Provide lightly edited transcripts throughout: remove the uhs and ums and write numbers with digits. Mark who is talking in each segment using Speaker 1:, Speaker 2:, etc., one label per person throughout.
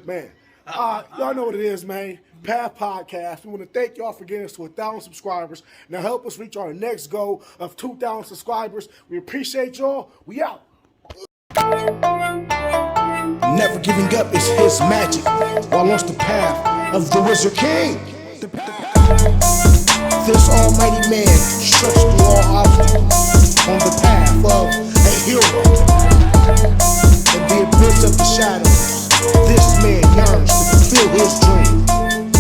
Speaker 1: Man, y'all know what it is, man. Path Podcast. We want to thank y'all for getting us to 1,000 subscribers. Now help us reach our next goal of 2,000 subscribers. We appreciate y'all. We out. Never giving up is his magic. While on the path of the Wizard King. This almighty man stretched through all obstacles on the path of a hero. And the abyss of the shadows, this man yearns to fulfill his dream.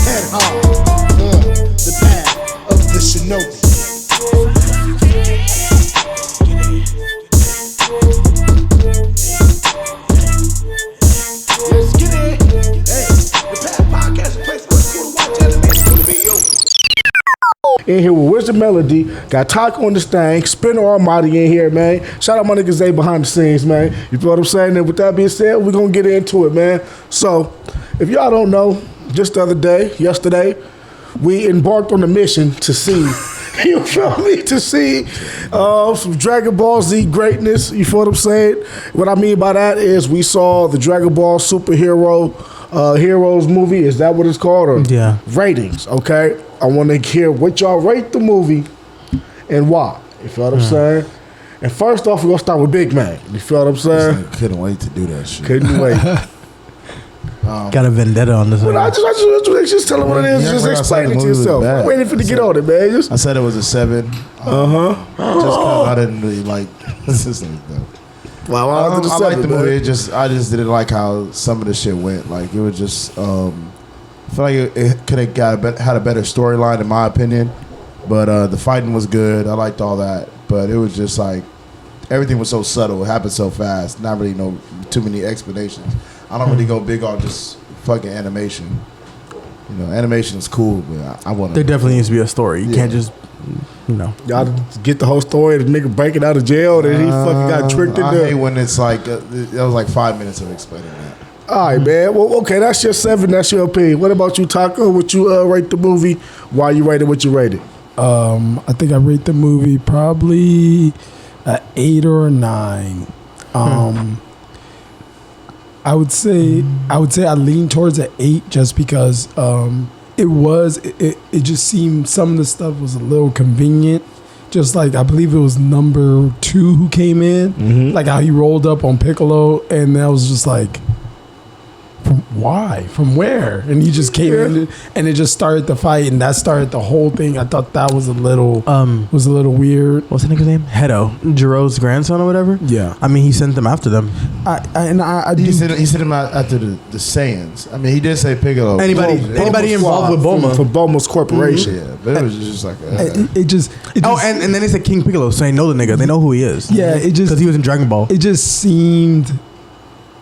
Speaker 1: Head high on the path of the shinobi. Let's get it. Hey, the Path Podcast is a place where it's cool to watch anime. It's gonna be you. In here with Wizard Melody, got Taco on this thing, Spinner Almighty in here, man. Shout out my nigga Zay behind the scenes, man. You feel what I'm saying? And with that being said, we're gonna get into it, man. So, if y'all don't know, just the other day, yesterday, we embarked on a mission to see, you feel me, to see some Dragon Ball Z greatness, you feel what I'm saying? What I mean by that is we saw the Dragon Ball Superhero Heroes movie, is that what it's called? Or
Speaker 2: yeah.
Speaker 1: Ratings, okay? I want to hear what y'all rate the movie and why. You feel what I'm saying? And first off, we're going to start with Big Man. You feel what I'm saying?
Speaker 3: Couldn't wait to do that shit.
Speaker 1: Couldn't wait.
Speaker 2: Got a vendetta on this one.
Speaker 1: I just tell them what it is. Just explain it to yourself. I'm waiting for you to get on it, man.
Speaker 3: I said it was a 7. Just because I didn't really like this system, though.
Speaker 1: Well, I
Speaker 3: liked the movie. I just didn't like how some of the shit went. Like, it was just... I feel like it could have had a better storyline, in my opinion. But the fighting was good. I liked all that. But it was just like... Everything was so subtle. It happened so fast. Not really too many explanations. I don't really go big on just fucking animation. You know, animation is cool, but I want to...
Speaker 2: There definitely needs to be a story. You can't just... You know,
Speaker 1: y'all get the whole story. The nigga breaking out of jail, that he fucking got tricked into.
Speaker 3: I hate when it's like it was like 5 minutes of explaining that.
Speaker 1: All right, man. Well, okay, that's your 7. That's your opinion. What about you, Taco? Would you rate the movie? Why you rate it? What you rate it?
Speaker 4: I think I rate the movie probably an 8 or a 9. I would say I lean towards an 8 just because. It just seemed some of the stuff was a little convenient. Just like, I believe it was number 2 who came in. Like how he rolled up on Piccolo, and that was just like, why? From where? And he just came in, and it just started the fight, and that started the whole thing. I thought that was a little weird.
Speaker 2: What's the nigga's name? Hedo, Jiro's grandson or whatever.
Speaker 4: Yeah,
Speaker 2: I mean, he sent them after them.
Speaker 3: He sent him out after the Saiyans. I mean, he did say Piccolo.
Speaker 2: Anybody involved with Bulma
Speaker 1: for Bulma's corporation.
Speaker 3: Yeah, but it was just like
Speaker 2: and then they said King Piccolo, so they know the nigga. They know who he is.
Speaker 4: Yeah, it just
Speaker 2: because he was in Dragon Ball.
Speaker 4: It just seemed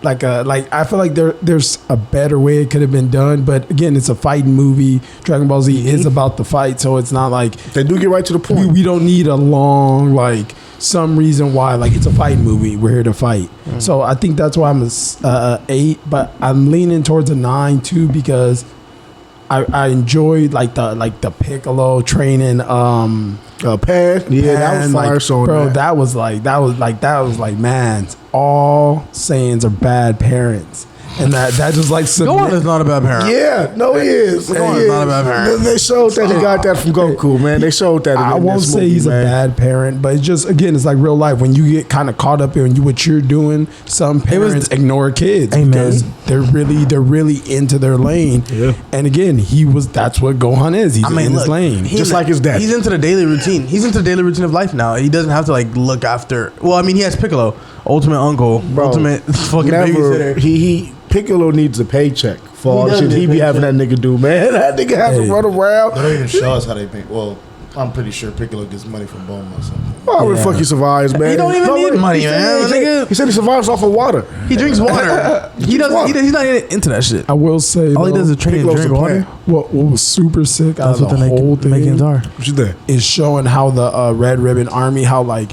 Speaker 4: like I feel like there's a better way it could have been done, but again, it's a fighting movie. Dragon Ball Z is about the fight, so it's not like
Speaker 1: they do get right to the point.
Speaker 4: We don't need a long some reason why. Like, it's a fighting movie. We're here to fight. So I think that's why I'm a 8, but I'm leaning towards a 9 too, because I enjoyed the Piccolo training.
Speaker 1: Pan. Yeah, that was fire. So
Speaker 4: bro, that was like, man, all Saiyans are bad parents. And that just like
Speaker 2: Gohan is not a bad parent.
Speaker 1: Yeah, no, he is.
Speaker 2: Gohan is not a bad parent.
Speaker 1: They showed that he got that from Goku, man. They showed that.
Speaker 4: I won't say he's a bad parent, but it's just, again, it's like real life. When you get kind of caught up in what you're doing, some parents ignore kids because they're really into their lane. Yeah. And again, that's what Gohan is. He's in his lane,
Speaker 1: just like his dad.
Speaker 2: He's into the daily routine. He's into the daily routine of life now. He doesn't have to look after. Well, I mean, he has Piccolo, ultimate uncle, ultimate fucking babysitter.
Speaker 1: Piccolo needs a paycheck for all the shit he be having that nigga do, man. That nigga has to run around.
Speaker 3: They don't even show us how they pay. Well, I'm pretty sure Piccolo gets money from Bulma or something.
Speaker 1: Why would the fuck he survives, man?
Speaker 2: He don't even need money, man.
Speaker 1: He said he survives off of water.
Speaker 2: He drinks water. He's not into that shit.
Speaker 4: I will say,
Speaker 2: all he does is train and drink water.
Speaker 4: What was super sick out of the whole thing
Speaker 1: what you think?
Speaker 4: Is showing how the Red Ribbon Army, how like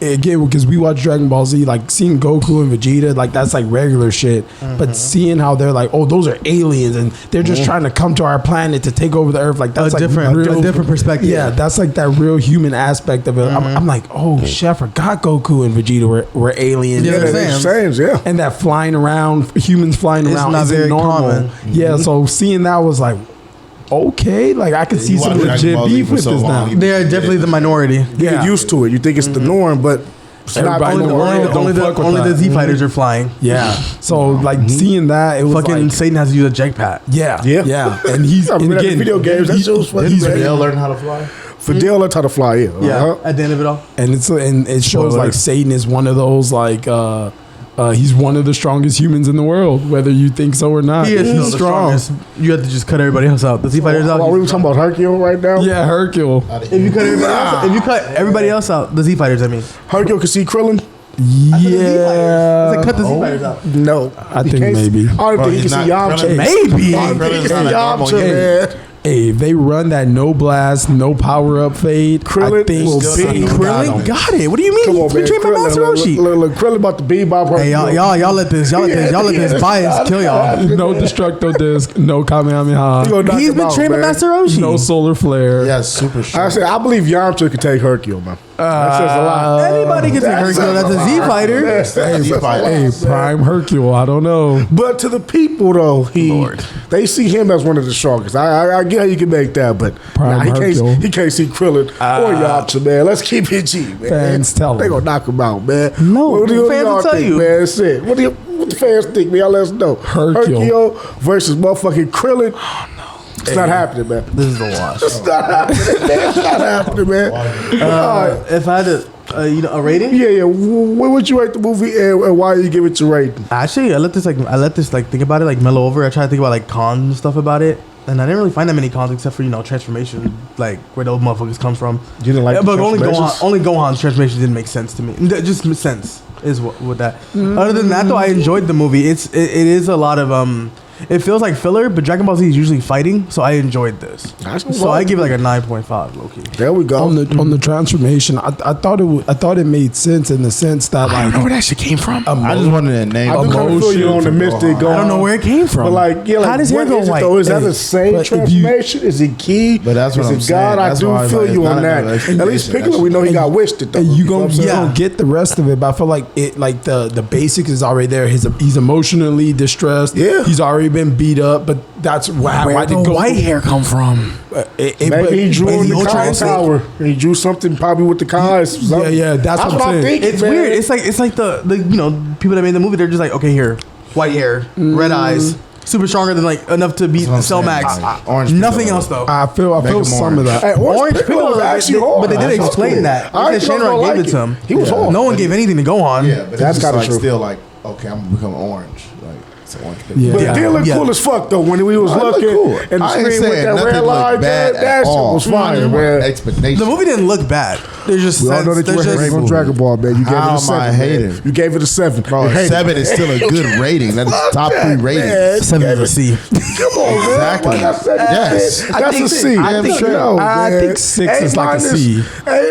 Speaker 4: again, because we watch Dragon Ball Z, like seeing Goku and Vegeta, like that's like regular shit. But seeing how they're like, oh, those are aliens, and they're just trying to come to our planet to take over the Earth, like that's
Speaker 2: a
Speaker 4: like
Speaker 2: different perspective.
Speaker 4: Yeah, that's like that real human aspect of it. I'm like, oh shit, I forgot Goku and Vegeta were aliens.
Speaker 2: Yeah,
Speaker 1: Makes sense, yeah.
Speaker 4: And that flying around, humans flying around,
Speaker 2: not
Speaker 4: isn't
Speaker 2: very
Speaker 4: normal.
Speaker 2: common.
Speaker 4: Yeah, so seeing that was like, okay, like I could see
Speaker 3: You
Speaker 4: some
Speaker 3: watch Dragon
Speaker 4: legit
Speaker 3: Ball Z
Speaker 4: beef
Speaker 3: for
Speaker 4: with
Speaker 3: so
Speaker 4: this
Speaker 3: long,
Speaker 4: now.
Speaker 3: you-
Speaker 2: They're definitely the minority.
Speaker 1: You get used to it. You think it's the norm, but it's not
Speaker 4: Everybody in the world don't
Speaker 2: Only
Speaker 4: fuck with
Speaker 2: the
Speaker 4: that.
Speaker 2: Z fighters are flying.
Speaker 4: Yeah. So like seeing that, it was
Speaker 2: Fucking
Speaker 4: like,
Speaker 2: Satan has to use a jetpack.
Speaker 4: yeah,
Speaker 1: Yeah.
Speaker 4: yeah. And he's
Speaker 1: I
Speaker 4: and
Speaker 1: remember that
Speaker 4: again,
Speaker 1: video games. That shit was funny,
Speaker 4: he's
Speaker 1: man.
Speaker 3: Fidel learned how to fly.
Speaker 1: Fidel learned how to fly. Yeah.
Speaker 2: Yeah, at the end of it all.
Speaker 4: and it shows
Speaker 2: Spoiler.
Speaker 4: like Satan is one of those like he's one of the strongest humans in the world, whether you think so or not.
Speaker 2: He is
Speaker 4: He's
Speaker 2: still the strongest. You have to just cut everybody else out. The Z fighters out.
Speaker 1: Are we talking about Hercule right now?
Speaker 4: Yeah, Hercule.
Speaker 2: If you cut everybody else out, the Z fighters, I mean,
Speaker 1: Hercule can see Krillin?
Speaker 4: Yeah.
Speaker 2: it's like cut the Z fighters out.
Speaker 1: No.
Speaker 4: I
Speaker 1: He
Speaker 4: think
Speaker 1: can't see-
Speaker 4: maybe.
Speaker 1: I don't
Speaker 3: Bro,
Speaker 1: think he
Speaker 3: he's
Speaker 1: can see
Speaker 3: not
Speaker 1: Yamcha.
Speaker 3: Krillin.
Speaker 2: Maybe.
Speaker 1: I don't think he can see
Speaker 3: Krillin's not a
Speaker 1: Yamcha,
Speaker 3: normal
Speaker 1: man.
Speaker 4: Hey, if they run that no blast, no power up fade,
Speaker 1: Krillin
Speaker 4: I think
Speaker 1: will
Speaker 3: still
Speaker 1: be
Speaker 3: not
Speaker 2: Krillin got it. What do you mean?
Speaker 1: Come on,
Speaker 2: He's been
Speaker 1: man.
Speaker 2: trained by Master Roshi.
Speaker 1: Look, Krillin about to bebop her.
Speaker 2: Hey, y'all let this bias kill y'all.
Speaker 4: no destructo disc, no kamehameha,
Speaker 2: He's been trained by Master Roshi.
Speaker 4: no solar flare.
Speaker 3: Yeah, super strong.
Speaker 1: I said, I believe Yamcha can take Hercule, man. That says a lot.
Speaker 2: Anybody can take Hercule. That's a Z fighter.
Speaker 4: Hey, Prime Hercule, I don't know.
Speaker 1: But to the people, though, they see him as one of the strongest. I get how you can make that, but
Speaker 4: Prime Hercule.
Speaker 1: he can't see Krillin or Yamcha, man. Let's keep it G, man.
Speaker 4: Fans tell
Speaker 1: They
Speaker 4: him.
Speaker 1: gonna knock him out, man.
Speaker 2: No,
Speaker 1: what do
Speaker 2: fans
Speaker 1: y'all
Speaker 2: will tell
Speaker 1: think,
Speaker 2: you.
Speaker 1: man? That's it. What the fans think, man? Y'all let us know.
Speaker 4: Hercule.
Speaker 1: versus motherfucking Krillin. It's not happening, man.
Speaker 2: This is the wash.
Speaker 1: It's not happening, man. It's not happening, man. All right.
Speaker 2: If I had a rating,
Speaker 1: Yeah. What would you rate the movie and why you give it your rating?
Speaker 2: actually, I let this think about it, like mellow over. I tried to think about like cons and stuff about it, and I didn't really find that many cons except for transformation, like where those motherfuckers come from.
Speaker 1: You didn't like
Speaker 2: Yeah,
Speaker 1: the
Speaker 2: but
Speaker 1: transformations?
Speaker 2: only Gohan's transformation didn't make sense to me. Just sense is what with that. Other than that, though, I enjoyed the movie. It is a lot of It feels like filler, but Dragon Ball Z is usually fighting, so I enjoyed this. So I give it like a 9.5, low key.
Speaker 1: There we go.
Speaker 4: On the transformation, I thought it made sense in the sense that like
Speaker 2: where that shit came from.
Speaker 3: I just wanted a name.
Speaker 1: I do kind of feel you on the mystic
Speaker 3: Gohan.
Speaker 1: going.
Speaker 2: I don't know where it came from.
Speaker 1: But like, yeah, like,
Speaker 2: How does hair
Speaker 1: what
Speaker 2: go
Speaker 1: is it
Speaker 2: white?
Speaker 1: though? Is that
Speaker 4: Hey,
Speaker 1: the same
Speaker 4: but if you-
Speaker 1: transformation? Is it key?
Speaker 3: But that's what
Speaker 1: is
Speaker 3: I'm
Speaker 1: it
Speaker 3: saying.
Speaker 1: God?
Speaker 3: That's
Speaker 1: I do
Speaker 3: why it's
Speaker 1: feel
Speaker 3: like,
Speaker 1: you
Speaker 3: it's
Speaker 1: on
Speaker 3: not
Speaker 1: that.
Speaker 3: an
Speaker 1: At least
Speaker 3: explanation.
Speaker 1: Piccolo, we know he got wished it though.
Speaker 4: and you
Speaker 1: know what I'm saying?
Speaker 4: gonna get the rest of it, but I feel like it like the basics is already there. He's emotionally distressed.
Speaker 1: Yeah.
Speaker 4: He's already been beat up, but that's why did Goku-
Speaker 2: hair come from?
Speaker 1: Maybe he drew in the
Speaker 4: no
Speaker 1: Kai
Speaker 4: transit.
Speaker 1: Tower. He drew something probably with the Kais.
Speaker 4: Yeah, that's what I'm saying.
Speaker 1: thinking.
Speaker 2: It's
Speaker 1: man.
Speaker 2: weird. It's like the people that made the movie. They're just like, okay, here, white hair, red eyes, super stronger than like enough to beat
Speaker 3: That's what
Speaker 2: Cell
Speaker 3: I'm
Speaker 2: Max.
Speaker 3: saying. Orange
Speaker 2: Nothing
Speaker 3: Piccolo.
Speaker 2: else though.
Speaker 4: I feel
Speaker 3: Make him
Speaker 4: some of
Speaker 3: orange.
Speaker 4: that.
Speaker 1: Hey, Orange Piccolo was actually hard.
Speaker 2: but they did
Speaker 1: That's
Speaker 2: explain
Speaker 1: cool.
Speaker 2: that.
Speaker 1: I
Speaker 2: Because
Speaker 1: actually
Speaker 2: Shanrock
Speaker 1: don't
Speaker 2: gave
Speaker 1: like
Speaker 2: it to him.
Speaker 1: He was hard.
Speaker 2: No one gave anything to Gohan.
Speaker 3: Yeah, but
Speaker 1: That's
Speaker 3: that's
Speaker 1: kinda
Speaker 3: like
Speaker 1: true.
Speaker 3: still like, okay, I'm gonna become orange. Like it's an orange Piccolo.
Speaker 4: Yeah.
Speaker 1: But it did look
Speaker 2: Yeah.
Speaker 1: cool as fuck though when we was
Speaker 3: No, it looked
Speaker 1: looking
Speaker 3: cool.
Speaker 1: and the
Speaker 3: I ain't
Speaker 1: screen with
Speaker 3: saying
Speaker 1: that
Speaker 3: nothing
Speaker 1: red
Speaker 3: looked
Speaker 1: line.
Speaker 3: bad
Speaker 1: That
Speaker 3: at
Speaker 1: shit
Speaker 3: all.
Speaker 1: was fire, man.
Speaker 3: Explanation.
Speaker 2: The movie didn't look bad. There's just
Speaker 1: We all know that you were
Speaker 2: there's
Speaker 1: hating
Speaker 2: just
Speaker 1: on Dragon Ball, man. You gave
Speaker 3: How
Speaker 1: it a
Speaker 3: am
Speaker 1: 7.
Speaker 3: I
Speaker 1: man.
Speaker 3: hating?
Speaker 1: You gave it a 7.
Speaker 3: Bro,
Speaker 1: You hated
Speaker 3: 7
Speaker 1: it.
Speaker 3: is still a good rating. That is top 3 rating.
Speaker 1: Man.
Speaker 2: 7 is a C.
Speaker 1: Come on, man.
Speaker 3: Exactly.
Speaker 1: Like I said,
Speaker 3: Yes.
Speaker 1: That's a C.
Speaker 3: I think-
Speaker 1: No,
Speaker 4: I
Speaker 1: man.
Speaker 4: think 6 is like a C.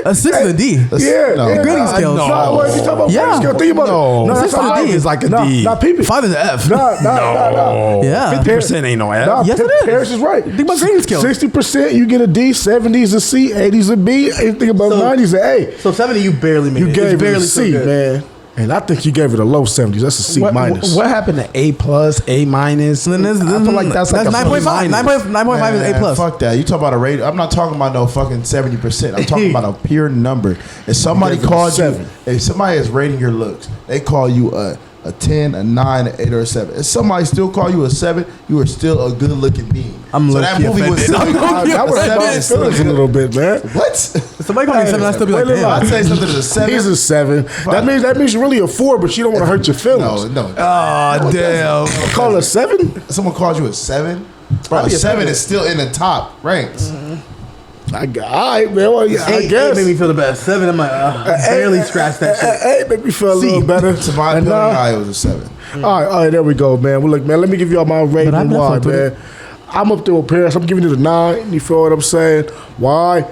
Speaker 2: A 6 is a D.
Speaker 1: Yeah,
Speaker 3: No.
Speaker 1: yeah.
Speaker 2: Grading scales.
Speaker 1: No, what are you talking about?
Speaker 2: Yeah.
Speaker 1: Grading scale? Think about
Speaker 4: No.
Speaker 1: it. No, that's
Speaker 4: 6
Speaker 1: a D.
Speaker 4: is like a
Speaker 1: Nah,
Speaker 4: D.
Speaker 1: Nah, peep it.
Speaker 2: 5 is an F.
Speaker 1: No.
Speaker 2: Yeah.
Speaker 4: 50% ain't no F.
Speaker 1: Nah,
Speaker 2: Yes, it is.
Speaker 1: Paris is right.
Speaker 2: Think about grading scales.
Speaker 1: 60% you get a D, 70 is a C, 80 is a B, anything above
Speaker 2: So-
Speaker 1: 90 is an A.
Speaker 2: So 70, you barely made
Speaker 1: You
Speaker 2: it.
Speaker 1: gave
Speaker 2: It's
Speaker 1: it
Speaker 2: barely
Speaker 1: a C,
Speaker 2: so good.
Speaker 1: man. And I think you gave it a low 70s. That's a C minus.
Speaker 4: What happened to A plus, A minus?
Speaker 2: Then
Speaker 4: I feel like that's like a
Speaker 2: 9.5. 9.5 is A
Speaker 3: Man,
Speaker 2: plus.
Speaker 3: Fuck that. You talk about a rate. I'm not talking about no fucking 70%. I'm talking about a pure number. If somebody
Speaker 1: You gave it a
Speaker 3: called you,
Speaker 1: 7.
Speaker 3: if somebody is rating your looks, they call you a 10, a 9, an 8, or a 7. If somebody still call you a 7, you are still a good looking being.
Speaker 2: I'm
Speaker 3: so that
Speaker 2: low-key
Speaker 3: movie was
Speaker 2: offended.
Speaker 3: still
Speaker 2: I'm
Speaker 3: good.
Speaker 2: low-key
Speaker 1: That would have
Speaker 3: Seven
Speaker 1: my
Speaker 3: is still
Speaker 1: feelings a
Speaker 3: good.
Speaker 1: little bit, man.
Speaker 3: What?
Speaker 2: Somebody call me 7, I'd still be like,
Speaker 1: Wait,
Speaker 2: damn.
Speaker 3: I'd say something to 7.
Speaker 1: He's a 7. That means you're really a 4, but you don't want to hurt your feelings.
Speaker 3: No.
Speaker 2: Oh, damn.
Speaker 1: Call it a 7?
Speaker 3: Someone called you a 7? Bro, a 7 is still in the top ranks.
Speaker 1: All right, man. Well, yeah, I
Speaker 2: 8
Speaker 1: guess.
Speaker 2: made me feel the best. 7, I'm like, barely scratched that shit.
Speaker 1: 8 make me feel a little better.
Speaker 3: To my
Speaker 1: And,
Speaker 3: opinion, it was a 7.
Speaker 1: all right, there we go, man. Well, look, man, let me give y'all my rating
Speaker 2: But I
Speaker 1: and why,
Speaker 2: fucked with
Speaker 1: man. I'm up there with Paris. I'm giving it a 9. You feel what I'm saying? Why?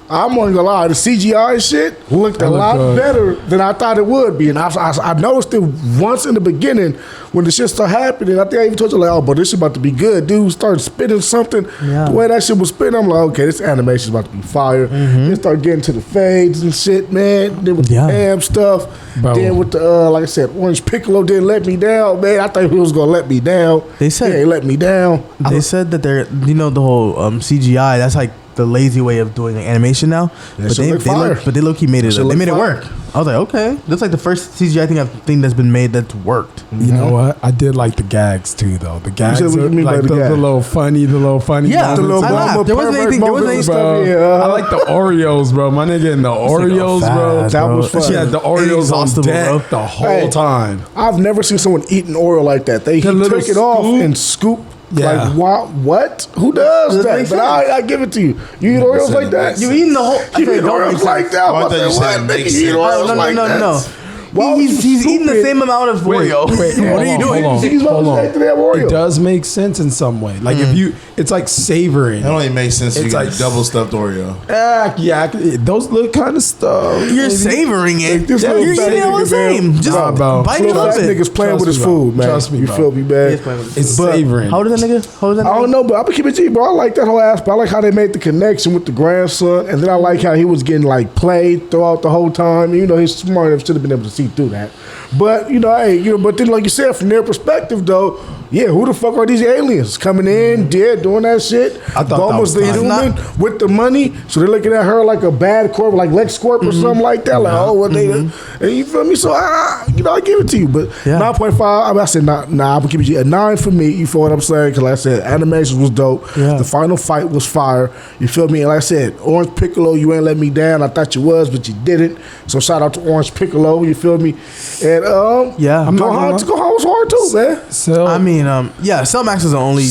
Speaker 1: I'm not gonna lie, the CGI shit looked a lot better than I thought it would be. And I noticed it once in the beginning when the shit started happening. I think I even told you, like, oh, but this is about to be good. Dude started spitting something. Yeah. The way that shit was spitting, I'm like, okay, this animation's about to be fire. Then start getting to the fades and shit, man. Then with the ham stuff. Bro. Then with the, like I said, Orange Piccolo didn't let me down, man. I thought he was gonna let me down.
Speaker 2: They said
Speaker 1: he let me down.
Speaker 2: They said that they're, you know, the whole CGI, that's like the lazy way of doing animation now, but they low key made it. They made it work. I was like, okay, that's like the first CGI thing that's been made that's worked.
Speaker 4: You know what? I did like the gags too, though. The gags, are, like the little funny.
Speaker 2: Yeah, the little
Speaker 4: I
Speaker 2: laughed. There wasn't anything.
Speaker 4: Bro. I like the Oreos, bro. My nigga in the Oreos, bro.
Speaker 1: That was fun.
Speaker 4: She had the Oreos on deck the whole time.
Speaker 1: I've never seen someone eat an Oreo like that. He took it off and scoop.
Speaker 4: Yeah.
Speaker 1: Like what? Who does that? But I give it to you. You eat Oreos like that?
Speaker 2: You eating the whole?
Speaker 1: You eat Oreos like that?
Speaker 3: I thought you said make sense.
Speaker 2: No. He's eating the same amount of Oreo.
Speaker 4: Wait,
Speaker 2: what are you doing?
Speaker 4: Hold on. It does make sense in some way. Like if you, it's like savoring.
Speaker 3: It only makes sense if you got double stuffed Oreo.
Speaker 4: Yeah, those look kind of stuff.
Speaker 2: You're savoring it.
Speaker 1: You're
Speaker 2: eating all the same. Just bite it up.
Speaker 1: That nigga's playing with his food, man.
Speaker 4: Trust me,
Speaker 1: you feel me, man?
Speaker 4: It's savoring.
Speaker 2: How old is that nigga?
Speaker 1: I don't know, but I'm gonna keep it G, bro. I like that whole aspect. I like how they made the connection with the grandson, and then I like how he was getting like played throughout the whole time. You know, he's smart enough, should have been able to see through that. But you know, but then like you said, from their perspective though, yeah, who the fuck are these aliens coming in, dead, doing that shit?
Speaker 4: I thought
Speaker 1: Bulma's the human with the money, so they're looking at her like a bad corp, like Lex Corp or something like that. Like, oh, what they, and you feel me? So I give it to you, but 9.5. I said nah. I'm gonna give you a 9 for me. You feel what I'm saying? Because like I said, animation was dope. Yeah. The final fight was fire. You feel me? And like I said, Orange Piccolo, you ain't let me down. I thought you was, but you didn't. So shout out to Orange Piccolo. You feel me? And Gohan was hard too, man.
Speaker 4: So
Speaker 2: I mean, Cell Max is the only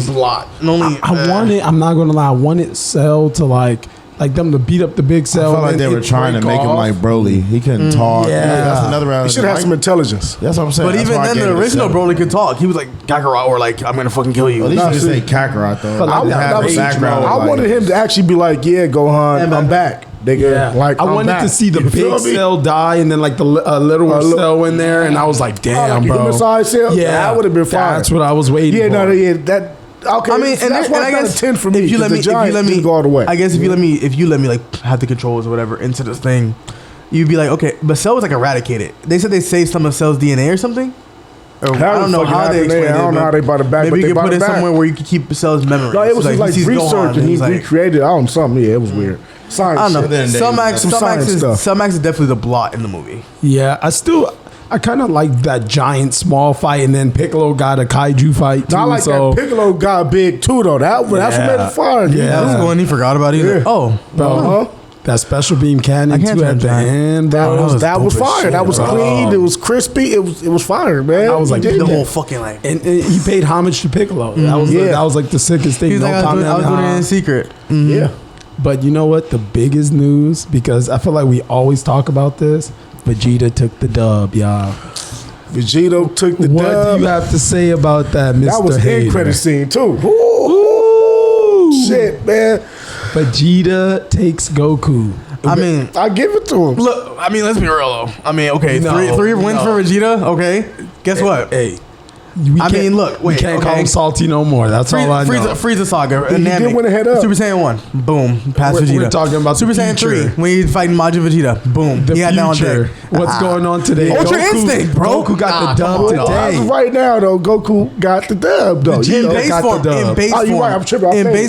Speaker 2: blot.
Speaker 4: I'm not gonna lie. I wanted Cell to like them to beat up the big Cell.
Speaker 3: I felt like they were trying to make him like Broly. He couldn't talk.
Speaker 4: Yeah,
Speaker 3: that's another round.
Speaker 1: He should have some intelligence.
Speaker 3: That's what I'm saying.
Speaker 2: But even then, the original Broly could talk. He was like Kakarot, or like I'm gonna fucking kill you.
Speaker 3: At least you say Kakarot though.
Speaker 1: I wanted him to actually be like, yeah, Gohan, I'm back. Like
Speaker 4: I wanted to see the big Cell die, and then like the little Cell in there, and I was like, damn, bro.
Speaker 1: Cell? Yeah, that would have been fine.
Speaker 4: That's what I was waiting for.
Speaker 1: That. Okay,
Speaker 2: I mean, and
Speaker 1: that's why I guess 10 for me.
Speaker 2: If you let me
Speaker 1: go all the way.
Speaker 2: I guess if you let me like have the controls or whatever into this thing, you'd be like, okay, but Cell was like eradicated. They said they saved some of Cell's DNA or something. Or I don't know how they explained it.
Speaker 1: I don't know how they brought it back.
Speaker 2: Maybe you could put it somewhere where you could keep Cell's memory.
Speaker 1: No, it was like research and he recreated. I don't know something. Yeah, it was weird. Science.
Speaker 2: I don't know. Cell Max is definitely the blot in the movie.
Speaker 4: Yeah, I kind of like that giant small fight, and then Piccolo got a kaiju fight too.
Speaker 1: I like that Piccolo got big too, though. That's what made it fun.
Speaker 2: Yeah, that was the one he forgot about either. Yeah. Oh,
Speaker 4: that special beam cannon too at the end.
Speaker 1: That was fire. That was clean. It was crispy. It was fire, man.
Speaker 4: I was like
Speaker 2: the whole fucking like,
Speaker 4: and he paid homage to Piccolo. That was like the sickest thing.
Speaker 2: He was like, I was doing it in secret.
Speaker 1: Yeah.
Speaker 4: But you know what? The biggest news, because I feel like we always talk about this, Vegeta took the dub, y'all.
Speaker 1: Vegeta took the dub.
Speaker 4: What do you have to say about that, Mr.
Speaker 1: That was an end credit scene, too. Ooh. Shit, man.
Speaker 4: Vegeta takes Goku.
Speaker 2: I mean,
Speaker 1: I give it to him.
Speaker 2: Look, I mean, let's be real, though. I mean, okay, three wins for Vegeta, okay? Guess what?
Speaker 4: Hey.
Speaker 2: We can't
Speaker 4: call him salty no more. That's all I know.
Speaker 2: Frieza Saga.
Speaker 1: He did win a head up.
Speaker 2: Super Saiyan 1. Boom. Pass Vegeta.
Speaker 4: We're talking about
Speaker 2: Super Saiyan 3. When he's fighting Majin Vegeta. Boom.
Speaker 4: The future. What's going on today?
Speaker 2: Ultra Instinct, bro.
Speaker 4: Goku got the dub today.
Speaker 1: Right now, though, Goku got the dub, though.
Speaker 2: In base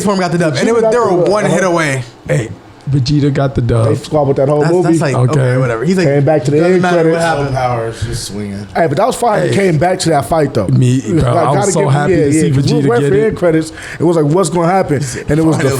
Speaker 2: form, got the dub. And they were one hit away.
Speaker 4: Hey. Vegeta got the dub.
Speaker 1: They squabbled that whole movie.
Speaker 2: That's like, okay, whatever. He's like,
Speaker 1: came back to the end credits.
Speaker 3: Powers just swinging.
Speaker 1: Hey, but that was fine. He came back to that fight though.
Speaker 4: I was so happy to see Vegeta get it.
Speaker 1: End credits. It was like, what's going to happen? And it was the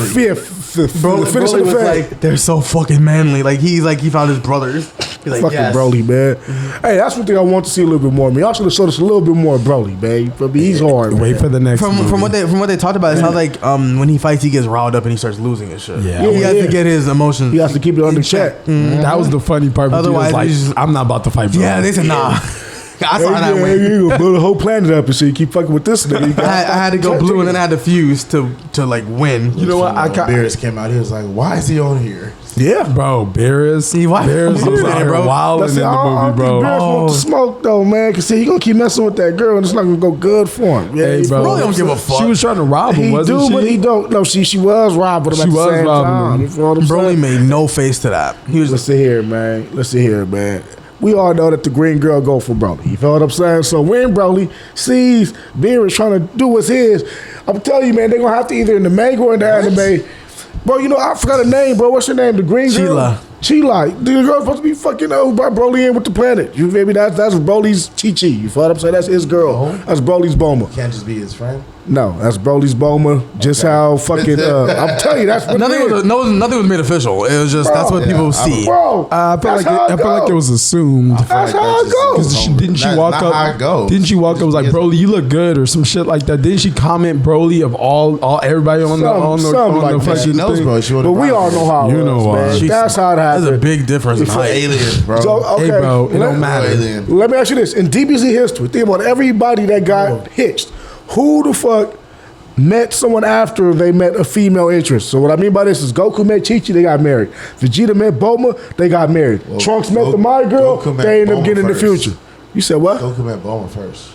Speaker 1: finish of the fight.
Speaker 2: Like, they're so fucking manly. Like he found his brothers. He's like,
Speaker 1: fucking Broly, man. Hey, that's one thing I want to see a little bit more. Y'all should have showed us a little bit more of Broly, man. But he's hard.
Speaker 4: Wait for the next.
Speaker 2: From what they talked about, it sounds like when he fights, he gets riled up and he starts losing his shit. Yeah, he has to get his emotions.
Speaker 1: He has to keep it under check.
Speaker 4: That was the funny part.
Speaker 2: Otherwise,
Speaker 4: I'm not about to fight Broly.
Speaker 2: Yeah, they said nah. I saw that
Speaker 1: yeah,
Speaker 2: way.
Speaker 1: you gonna blow the whole planet up and shit. You keep fucking with this nigga.
Speaker 2: I had to go blue and then I had to fuse to like win.
Speaker 4: You know what?
Speaker 3: Beerus came out. He was like, "Why is he on here?"
Speaker 1: Yeah,
Speaker 4: Bro, Beerus.
Speaker 2: See, why?
Speaker 4: Beerus was
Speaker 2: Yeah,
Speaker 4: out here
Speaker 2: bro.
Speaker 4: wilding in the movie, bro.
Speaker 1: Beerus want to smoke though, man. Cause see, he gonna keep messing with that girl, and it's not gonna go good for him. Yeah,
Speaker 4: Hey, bro.
Speaker 2: Really don't give a fuck.
Speaker 4: She was trying to rob him,
Speaker 1: He
Speaker 4: wasn't
Speaker 1: do,
Speaker 4: she?
Speaker 1: but he don't. No, she was robbing him
Speaker 4: She
Speaker 1: at the
Speaker 4: was
Speaker 1: same
Speaker 4: robbing
Speaker 1: time.
Speaker 4: him.
Speaker 1: You feel what I'm
Speaker 2: Broly
Speaker 1: saying?
Speaker 2: made no face to that. He was
Speaker 1: Listen here, man. Listen here, man. We all know that the green girl go for Broly. You feel what I'm saying? So when Broly sees Beerus trying to do what's his, I'm telling you, man, they're gonna have to either in the manga or in the anime. Bro, you know, I forgot her name, bro. What's her name? The green girl?
Speaker 2: Chila.
Speaker 1: Chila. The girl's supposed to be fucking brought Broly in with the planet. You feel me? That's Broly's Chi-Chi. You feel what I'm saying? That's his girl. That's Broly's Boma.
Speaker 3: Can't just be his friend.
Speaker 1: No, that's Broly's Boma. Just how fucking, I'm telling you, that's what
Speaker 2: nothing
Speaker 1: it is.
Speaker 2: nothing was made official. It was just that's what people see.
Speaker 1: Bro,
Speaker 4: I felt
Speaker 1: that's how
Speaker 4: like
Speaker 1: it
Speaker 4: it
Speaker 1: go.
Speaker 4: was assumed.
Speaker 1: That's how it goes.
Speaker 4: Because didn't she walk
Speaker 3: Not how it
Speaker 4: up?
Speaker 3: goes.
Speaker 4: Didn't she walk up? Was like,
Speaker 3: Yes.
Speaker 4: Broly, you look good, or some shit like that. Didn't she comment Broly of all everybody on the
Speaker 1: Something like that.
Speaker 4: fucking
Speaker 3: She knows,
Speaker 4: thing?
Speaker 3: bro. She
Speaker 1: But we all know how it
Speaker 4: You know
Speaker 1: was,
Speaker 4: why.
Speaker 1: man.
Speaker 2: She's-
Speaker 1: That's how it
Speaker 2: There's a
Speaker 1: happened.
Speaker 2: big difference in height.
Speaker 3: Aliens, bro.
Speaker 1: So, okay,
Speaker 4: Hey, bro, it don't
Speaker 1: let-
Speaker 4: matter.
Speaker 3: Alien.
Speaker 1: Let me ask you this. In DBZ history, think about everybody that got hitched. Who the fuck met someone after they met a female interest? So what I mean by this is Goku met Chi-Chi, they got married. Vegeta met Bulma, they got married. Trunks met the My Girl,
Speaker 3: Goku met
Speaker 1: they ended up
Speaker 3: Bulma
Speaker 1: getting in the
Speaker 3: first.
Speaker 1: future. You said what?
Speaker 3: Goku met Bulma first.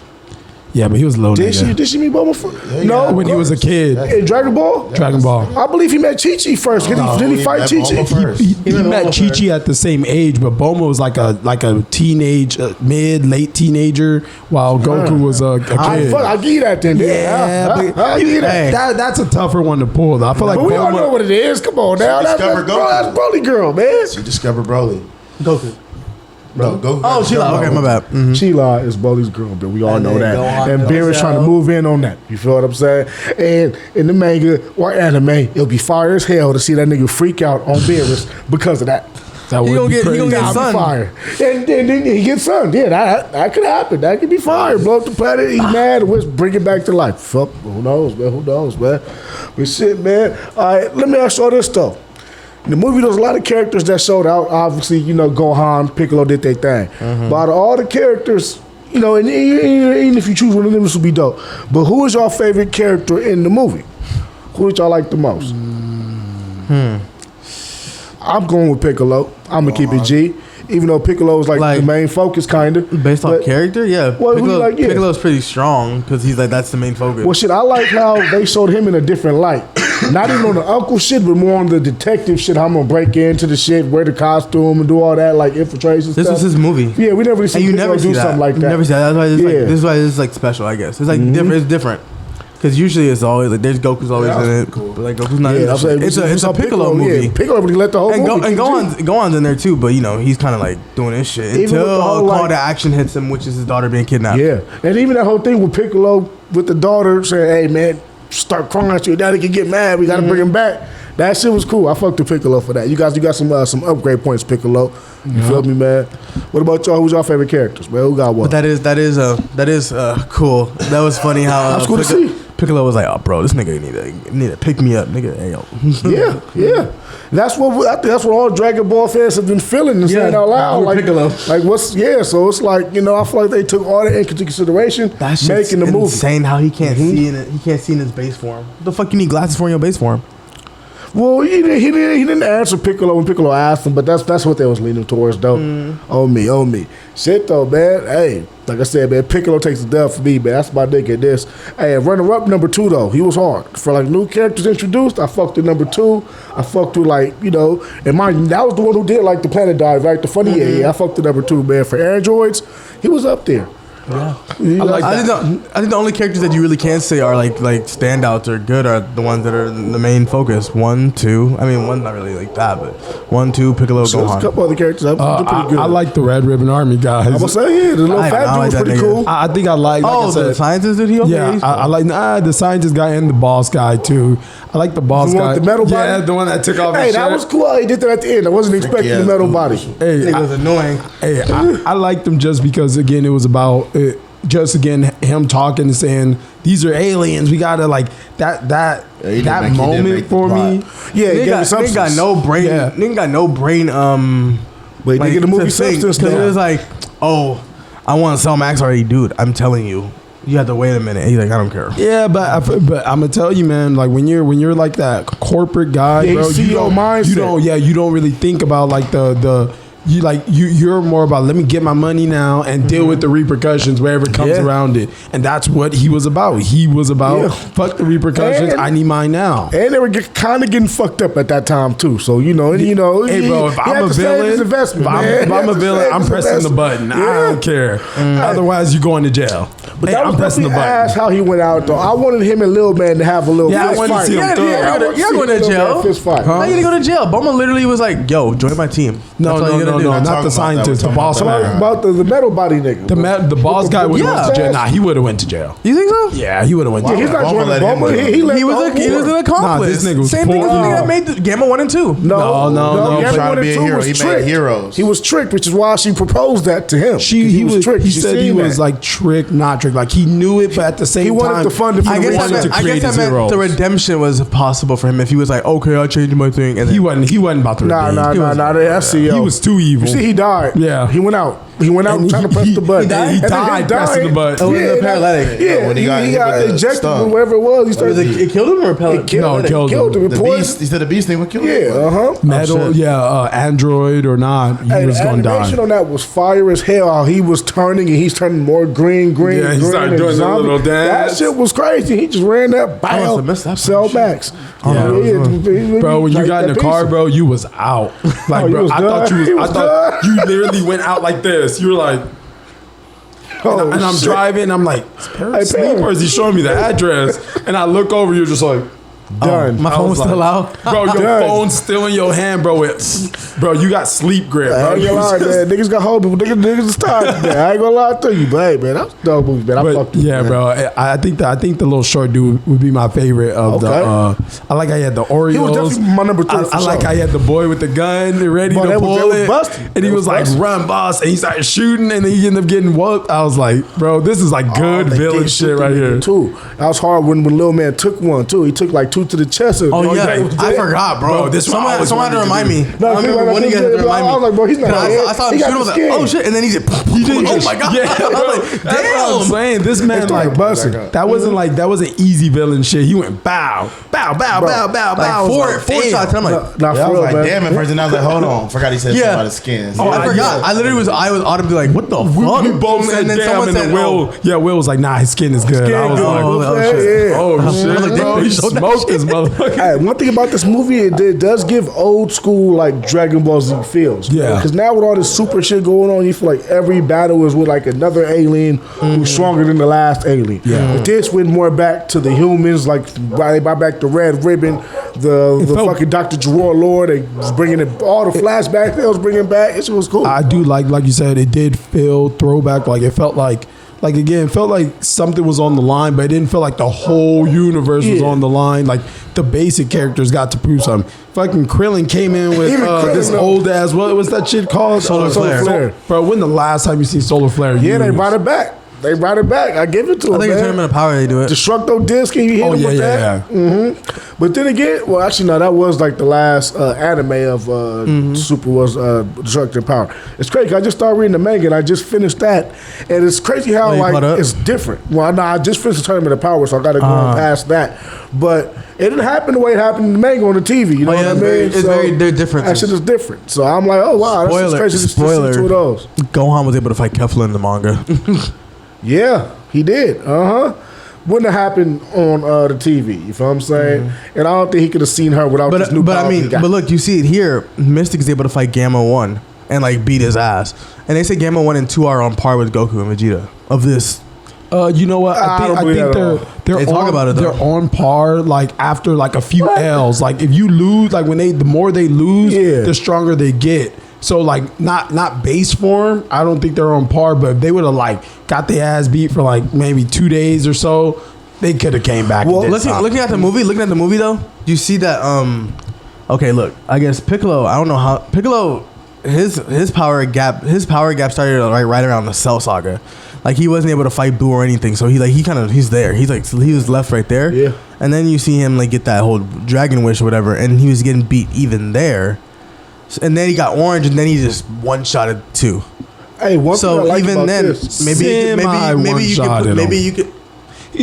Speaker 4: Yeah, but he was low
Speaker 1: Did
Speaker 4: nigga.
Speaker 1: she meet Bulma first?
Speaker 3: Yeah,
Speaker 1: No.
Speaker 3: yeah.
Speaker 4: When he was a kid.
Speaker 1: In Dragon Ball?
Speaker 4: Dragon Ball.
Speaker 1: I believe he met Chi-Chi first. Did he
Speaker 3: He
Speaker 1: fight
Speaker 3: met
Speaker 1: Chi-Chi?
Speaker 3: Bulma first.
Speaker 4: He met Chi-Chi at the same age, but Bulma was like a teenage, late teenager, while Goku was a kid.
Speaker 1: I give you that then.
Speaker 4: Yeah,
Speaker 1: I
Speaker 4: but
Speaker 1: give you that.
Speaker 2: Hey.
Speaker 4: that's a tougher one to pull. Though. I feel like
Speaker 1: But we all know
Speaker 4: Bulma.
Speaker 1: what it is. Come on now. That's
Speaker 3: discovered Goku.
Speaker 1: Broly girl, man.
Speaker 3: She discovered Broly.
Speaker 2: Goku.
Speaker 3: No, Goku.
Speaker 2: Oh, Chila. Okay, my bad.
Speaker 1: Chila is Broly's girl, but we all
Speaker 2: And
Speaker 1: know
Speaker 2: then
Speaker 1: that.
Speaker 2: Gohan
Speaker 1: And
Speaker 2: knows
Speaker 1: Beerus trying to
Speaker 2: that.
Speaker 1: move in on that. You feel what I'm saying? And in the manga or anime, it'll be fire as hell to see that nigga freak out on Beerus because of that.
Speaker 4: That
Speaker 2: He
Speaker 4: would
Speaker 2: gonna
Speaker 4: be
Speaker 2: get- he
Speaker 4: crazy.
Speaker 2: gonna get
Speaker 1: That'd be
Speaker 2: sun.
Speaker 1: fire. And then he gets sun. Yeah, that could happen. That could be fire. Blow up the planet. He mad. Let's bring it back to life. Fuck. Who knows, man? Who knows, man? But shit, man. All right, let me ask you all this stuff. In the movie, there's a lot of characters that showed out. Obviously, you know, Gohan, Piccolo did their thing. But out of all the characters, you know, and even if you choose one of them, this will be dope. But who is your favorite character in the movie? Who did y'all like the most? I'm going with Piccolo. I'm going to keep it G. Even though Piccolo is like the main focus, kind of.
Speaker 2: Based on character, yeah.
Speaker 1: Well, who you like, yeah.
Speaker 2: Piccolo's pretty strong because he's like that's the main focus.
Speaker 1: Well, shit, I like how they showed him in a different light. Not even on the uncle shit, but more on the detective shit. How I'm gonna break into the shit, wear the costume, and do all that, like infiltration
Speaker 2: This
Speaker 1: stuff.
Speaker 2: was his movie.
Speaker 1: Yeah, we never really
Speaker 2: And
Speaker 1: seen
Speaker 2: you
Speaker 1: Piccolo
Speaker 2: never
Speaker 1: do
Speaker 2: see that.
Speaker 1: something like that.
Speaker 2: You never see that. That's why this,
Speaker 1: Yeah.
Speaker 2: like, this is why this is like special, I guess. It's like different. It's different. Because usually it's always like there's Goku's always
Speaker 3: Yeah,
Speaker 2: in
Speaker 3: that's
Speaker 2: it,
Speaker 3: cool.
Speaker 2: but like Goku's not in
Speaker 1: Yeah, I'm saying
Speaker 2: it. It's
Speaker 1: we
Speaker 2: a
Speaker 1: saw
Speaker 2: Piccolo movie.
Speaker 1: Yeah, Piccolo really let the whole
Speaker 2: And,
Speaker 1: movie.
Speaker 2: and
Speaker 1: keep G.
Speaker 2: Gohan's in there too, but you know he's kind of like doing his shit
Speaker 1: Even with
Speaker 2: until
Speaker 1: the
Speaker 2: a
Speaker 1: whole,
Speaker 2: call
Speaker 1: like-
Speaker 2: to action hits him, which is his daughter being kidnapped.
Speaker 1: Yeah, and even that whole thing with Piccolo with the daughter saying, "Hey man, start crying so your daddy can get mad. We got to bring him back." That shit was cool. I fucked with Piccolo for that. You got some upgrade points, Piccolo. You feel me, man? What about y'all? Who's your favorite characters, man? Who got what?
Speaker 2: But that is cool. That was funny how
Speaker 1: That's cool to see.
Speaker 2: Piccolo was like, "Oh, bro, this nigga need to pick me up, nigga." Hey, yo.
Speaker 1: Yeah. That's what I think. That's what all Dragon Ball fans have been feeling and saying out loud.
Speaker 2: with
Speaker 1: Like,
Speaker 2: Piccolo.
Speaker 1: like what's So it's like I feel like they took all that into consideration
Speaker 2: That shit's
Speaker 1: making the movie.
Speaker 2: insane how he can't see in it. He can't see in his base form. What the fuck you need glasses for in your base form?
Speaker 1: Well, he didn't answer Piccolo when Piccolo asked him, but that's what they was leaning towards, though. On me. Shit, though, man. Hey, like I said, man, Piccolo takes the dub for me, man. That's my nigga at this. Hey, runner-up number 2, though. He was hard. For, like, new characters introduced, I fucked with number 2. I fucked with, like, and mind you, that was the one who did, like, the planet dive, right? The funny, yeah, I fucked with number 2, man. For androids, he was up there.
Speaker 2: Yeah.
Speaker 1: I
Speaker 2: I think the only characters that you really can say are like standouts or good are the ones that are the main focus. 1, 2. I mean, one's not really like that, but 1, 2, Piccolo,
Speaker 1: So there's a
Speaker 2: Gohan.
Speaker 1: couple other characters that did pretty good.
Speaker 4: I like the Red Ribbon Army guys.
Speaker 1: I was saying, yeah, the little
Speaker 2: I
Speaker 1: fat dude
Speaker 2: like
Speaker 1: was
Speaker 2: that
Speaker 1: pretty
Speaker 2: nigga.
Speaker 1: cool.
Speaker 4: I think I like I
Speaker 2: Oh,
Speaker 4: said,
Speaker 2: the scientist dude. He okay.
Speaker 4: yeah,
Speaker 2: he's
Speaker 4: I
Speaker 2: cool.
Speaker 4: like the scientist guy and the boss guy too. I like the boss
Speaker 1: The one
Speaker 4: guy.
Speaker 1: with the metal body?
Speaker 4: Yeah, the one that took off
Speaker 1: Hey,
Speaker 4: his
Speaker 1: that
Speaker 4: shirt.
Speaker 1: was cool. He did that at the end. I wasn't expecting the metal body.
Speaker 4: Hey,
Speaker 2: It was annoying.
Speaker 4: Hey, I liked him just because again it was about him talking and saying these are aliens. We gotta like that
Speaker 3: he did
Speaker 4: that
Speaker 3: make- he did
Speaker 4: moment
Speaker 3: make the
Speaker 4: for
Speaker 3: plot.
Speaker 4: me.
Speaker 1: Yeah, he
Speaker 2: Nigga
Speaker 1: gave it
Speaker 2: got
Speaker 1: substance.
Speaker 2: no brain.
Speaker 4: Yeah.
Speaker 2: Nigga got no brain.
Speaker 1: But he did get the movie
Speaker 2: to think,
Speaker 1: substance,
Speaker 2: because
Speaker 1: though.
Speaker 2: it was like, oh, I want to sell Max already, dude. I'm telling you. You have to wait a minute. He's like, I don't care.
Speaker 4: Yeah, but I'm gonna tell you, man. Like when you're like that corporate guy,
Speaker 1: Yeah,
Speaker 4: bro,
Speaker 1: mindset.
Speaker 4: you don't really think about like the you're more about let me get my money now and deal with the repercussions wherever it comes around it, and that's what he was about. He was about fuck the repercussions. I need mine now.
Speaker 1: And they were kind of getting fucked up at that time too. So hey, bro,
Speaker 4: if I'm a villain, if I'm a villain, I'm pressing the button. I don't care. Otherwise, you going to jail.
Speaker 1: But
Speaker 4: Hey,
Speaker 1: that was
Speaker 4: I'm pressing the
Speaker 1: definitely
Speaker 4: button.
Speaker 1: ass how he went out though. I wanted him and Lil Man to have a little
Speaker 4: Yeah, I
Speaker 1: fist
Speaker 4: wanted to
Speaker 1: fight.
Speaker 4: see them thug.
Speaker 2: You're going to
Speaker 1: Lil Man
Speaker 2: jail.
Speaker 1: fist fight.
Speaker 2: How you gonna go to jail? Boma literally was like, "Yo, join my team."
Speaker 4: No,
Speaker 2: That's all you gotta do.
Speaker 4: not
Speaker 3: talking
Speaker 4: the
Speaker 3: about
Speaker 4: scientist,
Speaker 3: that.
Speaker 4: the
Speaker 3: We're
Speaker 4: boss
Speaker 3: talking
Speaker 4: man.
Speaker 1: About the metal body nigga.
Speaker 4: The boss guy would have went to jail.
Speaker 1: Yeah.
Speaker 4: Nah, he would have went to jail.
Speaker 2: You think so?
Speaker 4: Yeah, he would have went to
Speaker 1: Yeah,
Speaker 4: jail.
Speaker 1: he's not
Speaker 3: Boma
Speaker 1: joining
Speaker 3: let him
Speaker 1: Boma.
Speaker 3: do it.
Speaker 1: He let
Speaker 2: He was an accomplice.
Speaker 4: Nah, this nigga was
Speaker 2: Same thing as the
Speaker 4: poor.
Speaker 2: nigga that made the Gamma 1 and 2.
Speaker 4: No.
Speaker 1: Gamma
Speaker 3: He was trying to
Speaker 1: 1
Speaker 3: be
Speaker 1: and
Speaker 3: a
Speaker 1: 2
Speaker 3: hero.
Speaker 1: was
Speaker 3: He made
Speaker 1: tricked.
Speaker 3: heroes.
Speaker 1: He was tricked, which is why she proposed that to him.
Speaker 4: He was
Speaker 1: tricked.
Speaker 4: He
Speaker 1: She
Speaker 4: said he
Speaker 1: seen
Speaker 4: was
Speaker 1: that.
Speaker 4: like tricked, not tricked. Like he knew it, but at the same
Speaker 1: He
Speaker 4: time,
Speaker 1: wanted to fund it for
Speaker 2: I
Speaker 1: the
Speaker 2: guess
Speaker 1: wanted
Speaker 2: that
Speaker 1: to
Speaker 2: meant, I
Speaker 4: create
Speaker 2: guess that
Speaker 4: his
Speaker 2: meant
Speaker 4: heroes.
Speaker 2: the redemption was possible for him if he was like, okay, I'll change my thing. And then,
Speaker 4: he wasn't about to. redeem.
Speaker 1: That's CEO.
Speaker 4: He was too evil.
Speaker 1: You see, he died.
Speaker 4: Yeah.
Speaker 1: He went out. He went out
Speaker 4: And
Speaker 1: trying to press the button.
Speaker 4: he died
Speaker 1: And then
Speaker 4: died
Speaker 1: him
Speaker 4: pressing the button.
Speaker 2: Oh, he was a paralytic.
Speaker 1: Yeah,
Speaker 3: when he got
Speaker 1: he
Speaker 3: hit
Speaker 1: got
Speaker 3: with the
Speaker 1: ejected
Speaker 3: stuff.
Speaker 1: or whatever it was. He started.
Speaker 2: it killed him or repelled?
Speaker 4: No, it killed him.
Speaker 3: The beast. He said the beast thing would kill him.
Speaker 1: Yeah,
Speaker 4: Metal, Android or not, he
Speaker 1: Hey,
Speaker 4: was
Speaker 1: the
Speaker 4: gonna die.
Speaker 1: animation on that was fire as hell. How he was turning and he's turning more green.
Speaker 4: Yeah, he
Speaker 1: green,
Speaker 4: started
Speaker 1: and
Speaker 4: doing the
Speaker 1: zombie.
Speaker 4: little dance.
Speaker 1: That shit was crazy. He just ran that.
Speaker 2: I must
Speaker 1: Bam,
Speaker 2: have missed that
Speaker 1: sell
Speaker 2: part.
Speaker 1: max.
Speaker 4: Bro, when you
Speaker 1: Like
Speaker 4: got in
Speaker 1: that
Speaker 4: the car,
Speaker 1: piece.
Speaker 4: bro, you was out. Like,
Speaker 1: you
Speaker 4: bro,
Speaker 1: was
Speaker 4: I thought
Speaker 1: done. He
Speaker 4: you
Speaker 1: was
Speaker 4: I thought
Speaker 1: done.
Speaker 4: you literally went out like this. You were like,
Speaker 1: Oh,
Speaker 4: and I'm
Speaker 1: shit.
Speaker 4: driving, and I'm like, is Paris
Speaker 1: Hey,
Speaker 4: asleep
Speaker 1: Paris.
Speaker 4: or is he showing me the address? And I look over, you're just like,
Speaker 1: Done.
Speaker 2: My
Speaker 4: I
Speaker 2: phone
Speaker 4: was
Speaker 2: was still
Speaker 4: like,
Speaker 2: out.
Speaker 4: bro, your
Speaker 1: Done.
Speaker 4: phone's still in your hand, bro. Bro, you got sleep grip, bro.
Speaker 1: I ain't
Speaker 4: You
Speaker 1: gonna lie,
Speaker 4: just-
Speaker 1: man. Niggas got hold people. Niggas is tired. Man. I ain't gonna lie to you, but hey, man, that was a dope movie, man. I
Speaker 4: But
Speaker 1: fucked with
Speaker 4: yeah,
Speaker 1: it, man.
Speaker 4: bro, I think the little short dude would be my favorite of
Speaker 1: Okay.
Speaker 4: I like how he had the Oreos.
Speaker 1: He was definitely my number 3
Speaker 4: I
Speaker 1: for
Speaker 4: like
Speaker 1: sure.
Speaker 4: how he had the boy with the gun ready
Speaker 1: Boy,
Speaker 4: to
Speaker 1: that was-
Speaker 4: pull
Speaker 1: that was
Speaker 4: it,
Speaker 1: busted.
Speaker 4: and he
Speaker 1: That
Speaker 4: was
Speaker 1: was
Speaker 4: like,
Speaker 1: busted.
Speaker 4: "Run, boss!" And he started shooting, and then he ended up getting whooped. I was like, "Bro, this is like good
Speaker 1: They
Speaker 4: villain
Speaker 1: did
Speaker 4: shit
Speaker 1: shoot
Speaker 4: right
Speaker 1: the nigga,
Speaker 4: here."
Speaker 1: Too. That was hard when Lil Man took one too. He took like 2 to the chest. And
Speaker 2: Oh,
Speaker 1: all he
Speaker 2: yeah.
Speaker 1: got was
Speaker 2: I
Speaker 1: dead.
Speaker 2: forgot, bro.
Speaker 4: Bro, this one I
Speaker 2: someone
Speaker 4: always
Speaker 2: someone had to
Speaker 4: wanted to
Speaker 2: remind me.
Speaker 4: do.
Speaker 1: No,
Speaker 2: I remember one of you guys had to remind me.
Speaker 1: I was like, bro, he's not
Speaker 2: 'Cause
Speaker 1: dead.
Speaker 2: I saw him
Speaker 1: He
Speaker 2: shoot
Speaker 1: got
Speaker 2: him. I was
Speaker 1: the
Speaker 2: like,
Speaker 1: skin.
Speaker 2: oh shit. And then he just, oh my God.
Speaker 4: Yeah,
Speaker 2: I
Speaker 4: bro,
Speaker 2: was like,
Speaker 4: that's what I'm
Speaker 2: damn.
Speaker 4: saying. This man
Speaker 1: started
Speaker 4: like
Speaker 1: busting.
Speaker 4: that wasn't easy villain shit. He went bow, bow, bow, bow, bow, bow.
Speaker 2: Like four shots. I'm like,
Speaker 1: Nah,
Speaker 3: Yeah, I
Speaker 1: for
Speaker 3: was
Speaker 1: real,
Speaker 3: like,
Speaker 1: man.
Speaker 3: damn. At first, and I was like, hold on. Forgot he said
Speaker 2: Yeah.
Speaker 3: something about his skin.
Speaker 2: oh, I forgot. I literally was audibly like, what the fuck?
Speaker 4: We both said
Speaker 2: and then
Speaker 4: damn,
Speaker 2: someone
Speaker 4: and
Speaker 2: said,
Speaker 4: then Will was like, nah, his skin is good. I was
Speaker 1: good.
Speaker 4: like,
Speaker 2: oh,
Speaker 1: Yeah,
Speaker 2: shit.
Speaker 1: yeah.
Speaker 4: oh shit,
Speaker 2: like,
Speaker 4: bro,
Speaker 2: they
Speaker 4: he
Speaker 2: showed that
Speaker 4: smoked this motherfucker.
Speaker 1: Hey, one thing about this movie, it does give old school like Dragon Ball Z feels.
Speaker 4: Yeah.
Speaker 1: Because now with all this super shit going on, you feel like every battle is with like another alien who's stronger than the last alien.
Speaker 4: Yeah.
Speaker 1: But this went more back to the humans, like they brought back the Red Ribbon, the
Speaker 4: felt-
Speaker 1: fucking Dr. Gerard Lord. They was bringing it, all the flashbacks they was bringing back. It was cool.
Speaker 4: I do like you said, it did feel throwback. Like it felt like again, it felt like something was on the line, but it didn't feel like the whole universe was
Speaker 1: Yeah.
Speaker 4: on the line. Like the basic characters got to prove something. Fucking Krillin came in with
Speaker 1: Even Krillin,
Speaker 4: this
Speaker 1: though.
Speaker 4: old ass, what was that shit called?
Speaker 2: Solar Flare.
Speaker 4: Bro, when the last time you seen Solar Flare?
Speaker 1: yeah, they
Speaker 4: used?
Speaker 1: brought it back. They brought it back. I give it to
Speaker 2: I
Speaker 1: them,
Speaker 2: think it's Tournament of Power they do it.
Speaker 1: Destructo Disc, and you hit
Speaker 4: Oh
Speaker 1: him
Speaker 4: yeah,
Speaker 1: with
Speaker 4: yeah,
Speaker 1: that.
Speaker 4: yeah.
Speaker 1: But then again, well, actually, no, that was like the last anime of Super was Destructive Power. It's crazy. I just started reading the manga and I just finished that, and it's crazy how
Speaker 2: Oh, you
Speaker 1: like
Speaker 2: caught up?
Speaker 1: it's different. Well, no, I just finished the Tournament of Power, so I got to go on past that. But it didn't happen the way it happened in the manga on the TV. You know
Speaker 2: yeah,
Speaker 1: what I mean?
Speaker 2: they're different.
Speaker 1: That shit is different. So I'm like, oh wow, that's just crazy to see
Speaker 2: Spoiler.
Speaker 1: two of those.
Speaker 2: Gohan was able to fight Kefla in the manga.
Speaker 1: Yeah, he did. Wouldn't have happened on the TV. You feel what I'm saying? And I don't think he could have seen her without this new
Speaker 2: But
Speaker 1: power
Speaker 2: I
Speaker 1: he
Speaker 2: mean,
Speaker 1: got.
Speaker 2: but look, you see it here. Mystic is able to fight Gamma 1 and like beat his ass. And they say Gamma 1 and 2 are on par with Goku and Vegeta of this.
Speaker 4: You know what?
Speaker 1: I don't
Speaker 4: I
Speaker 1: believe
Speaker 4: think
Speaker 1: that at all.
Speaker 4: they're
Speaker 2: They talk
Speaker 4: on,
Speaker 2: about it, though.
Speaker 4: They're on par. Like after like a few L's. Like if you lose, like the more they lose,
Speaker 1: Yeah.
Speaker 4: the stronger they get. So like not base form. I don't think they're on par. But if they would have like got their ass beat for like maybe 2 days or so, they could have came back.
Speaker 1: Well,
Speaker 4: and did something.
Speaker 2: Looking at the movie though, do you see that? Okay, look. I guess Piccolo. I don't know how Piccolo. His power gap started right around the Cell Saga. Like he wasn't able to fight Boo or anything, so he's there. He was left right there.
Speaker 1: Yeah.
Speaker 2: And then you see him like get that whole Dragon Wish or whatever, and he was getting beat even there. And then he got Orange, and then he just one-shotted 2.
Speaker 1: Hey, one thing I
Speaker 2: So
Speaker 1: like
Speaker 2: even
Speaker 1: about
Speaker 2: then,
Speaker 1: this,
Speaker 2: maybe you
Speaker 4: Semi-one-shotted
Speaker 2: could.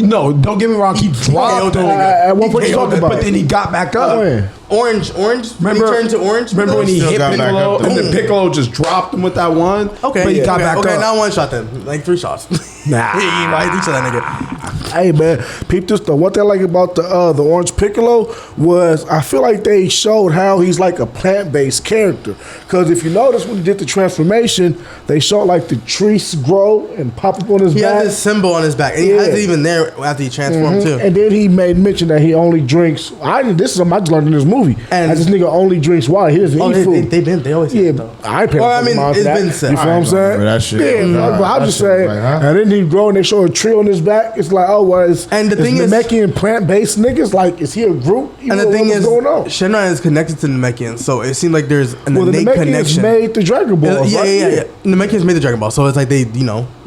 Speaker 4: No, don't get me wrong. He dropped him.
Speaker 1: at one point you talking about,
Speaker 4: But then he got back up.
Speaker 1: When?
Speaker 2: Orange.
Speaker 4: Remember,
Speaker 2: when he turned to orange.
Speaker 4: Remember when he
Speaker 3: Still
Speaker 4: hit
Speaker 3: got back
Speaker 4: Piccolo
Speaker 3: up, though.
Speaker 4: and then Piccolo just dropped him with that one?
Speaker 2: Okay,
Speaker 4: but he got back
Speaker 2: okay,
Speaker 4: up.
Speaker 2: not one shot then, like 3 shots.
Speaker 4: Nah.
Speaker 2: he might each of that nigga.
Speaker 1: Hey man, peep this though. What they like about the Orange Piccolo was I feel like they showed how he's like a plant-based character. Because if you notice when he did the transformation, they showed like the trees grow and pop up on his
Speaker 2: He
Speaker 1: back.
Speaker 2: has this symbol on his back, and he has it even there after he transformed too.
Speaker 1: And then he made mention that he only drinks. This is something I just learned in this movie.
Speaker 2: And-
Speaker 1: And this nigga only drinks water. He doesn't eat food.
Speaker 2: They always say
Speaker 1: Yeah,
Speaker 2: that, though.
Speaker 1: I ain't paying
Speaker 2: Well, I
Speaker 1: no
Speaker 2: mean,
Speaker 1: mind for
Speaker 2: it's
Speaker 1: that.
Speaker 2: been said.
Speaker 1: You feel what
Speaker 3: I
Speaker 1: I'm
Speaker 3: ain't
Speaker 1: saying?
Speaker 3: remember that shit.
Speaker 1: Yeah,
Speaker 3: Nah,
Speaker 1: but I'm
Speaker 3: that
Speaker 1: just
Speaker 3: shit was
Speaker 1: saying.
Speaker 3: like, huh?
Speaker 1: And then he grow and they show a tree on his back. It's like, oh, well,
Speaker 2: And the thing is-
Speaker 1: Namekian plant-based niggas. Like, is he a group? You
Speaker 2: And
Speaker 1: know
Speaker 2: the thing
Speaker 1: what's
Speaker 2: is,
Speaker 1: going on?
Speaker 2: Shenron is connected to Namekian, so it seems like there's an
Speaker 1: Well, the
Speaker 2: innate
Speaker 1: Namekians
Speaker 2: connection.
Speaker 1: made the Dragon Balls,
Speaker 2: yeah,
Speaker 1: right?
Speaker 2: yeah. Namekians made the Dragon Ball, so it's like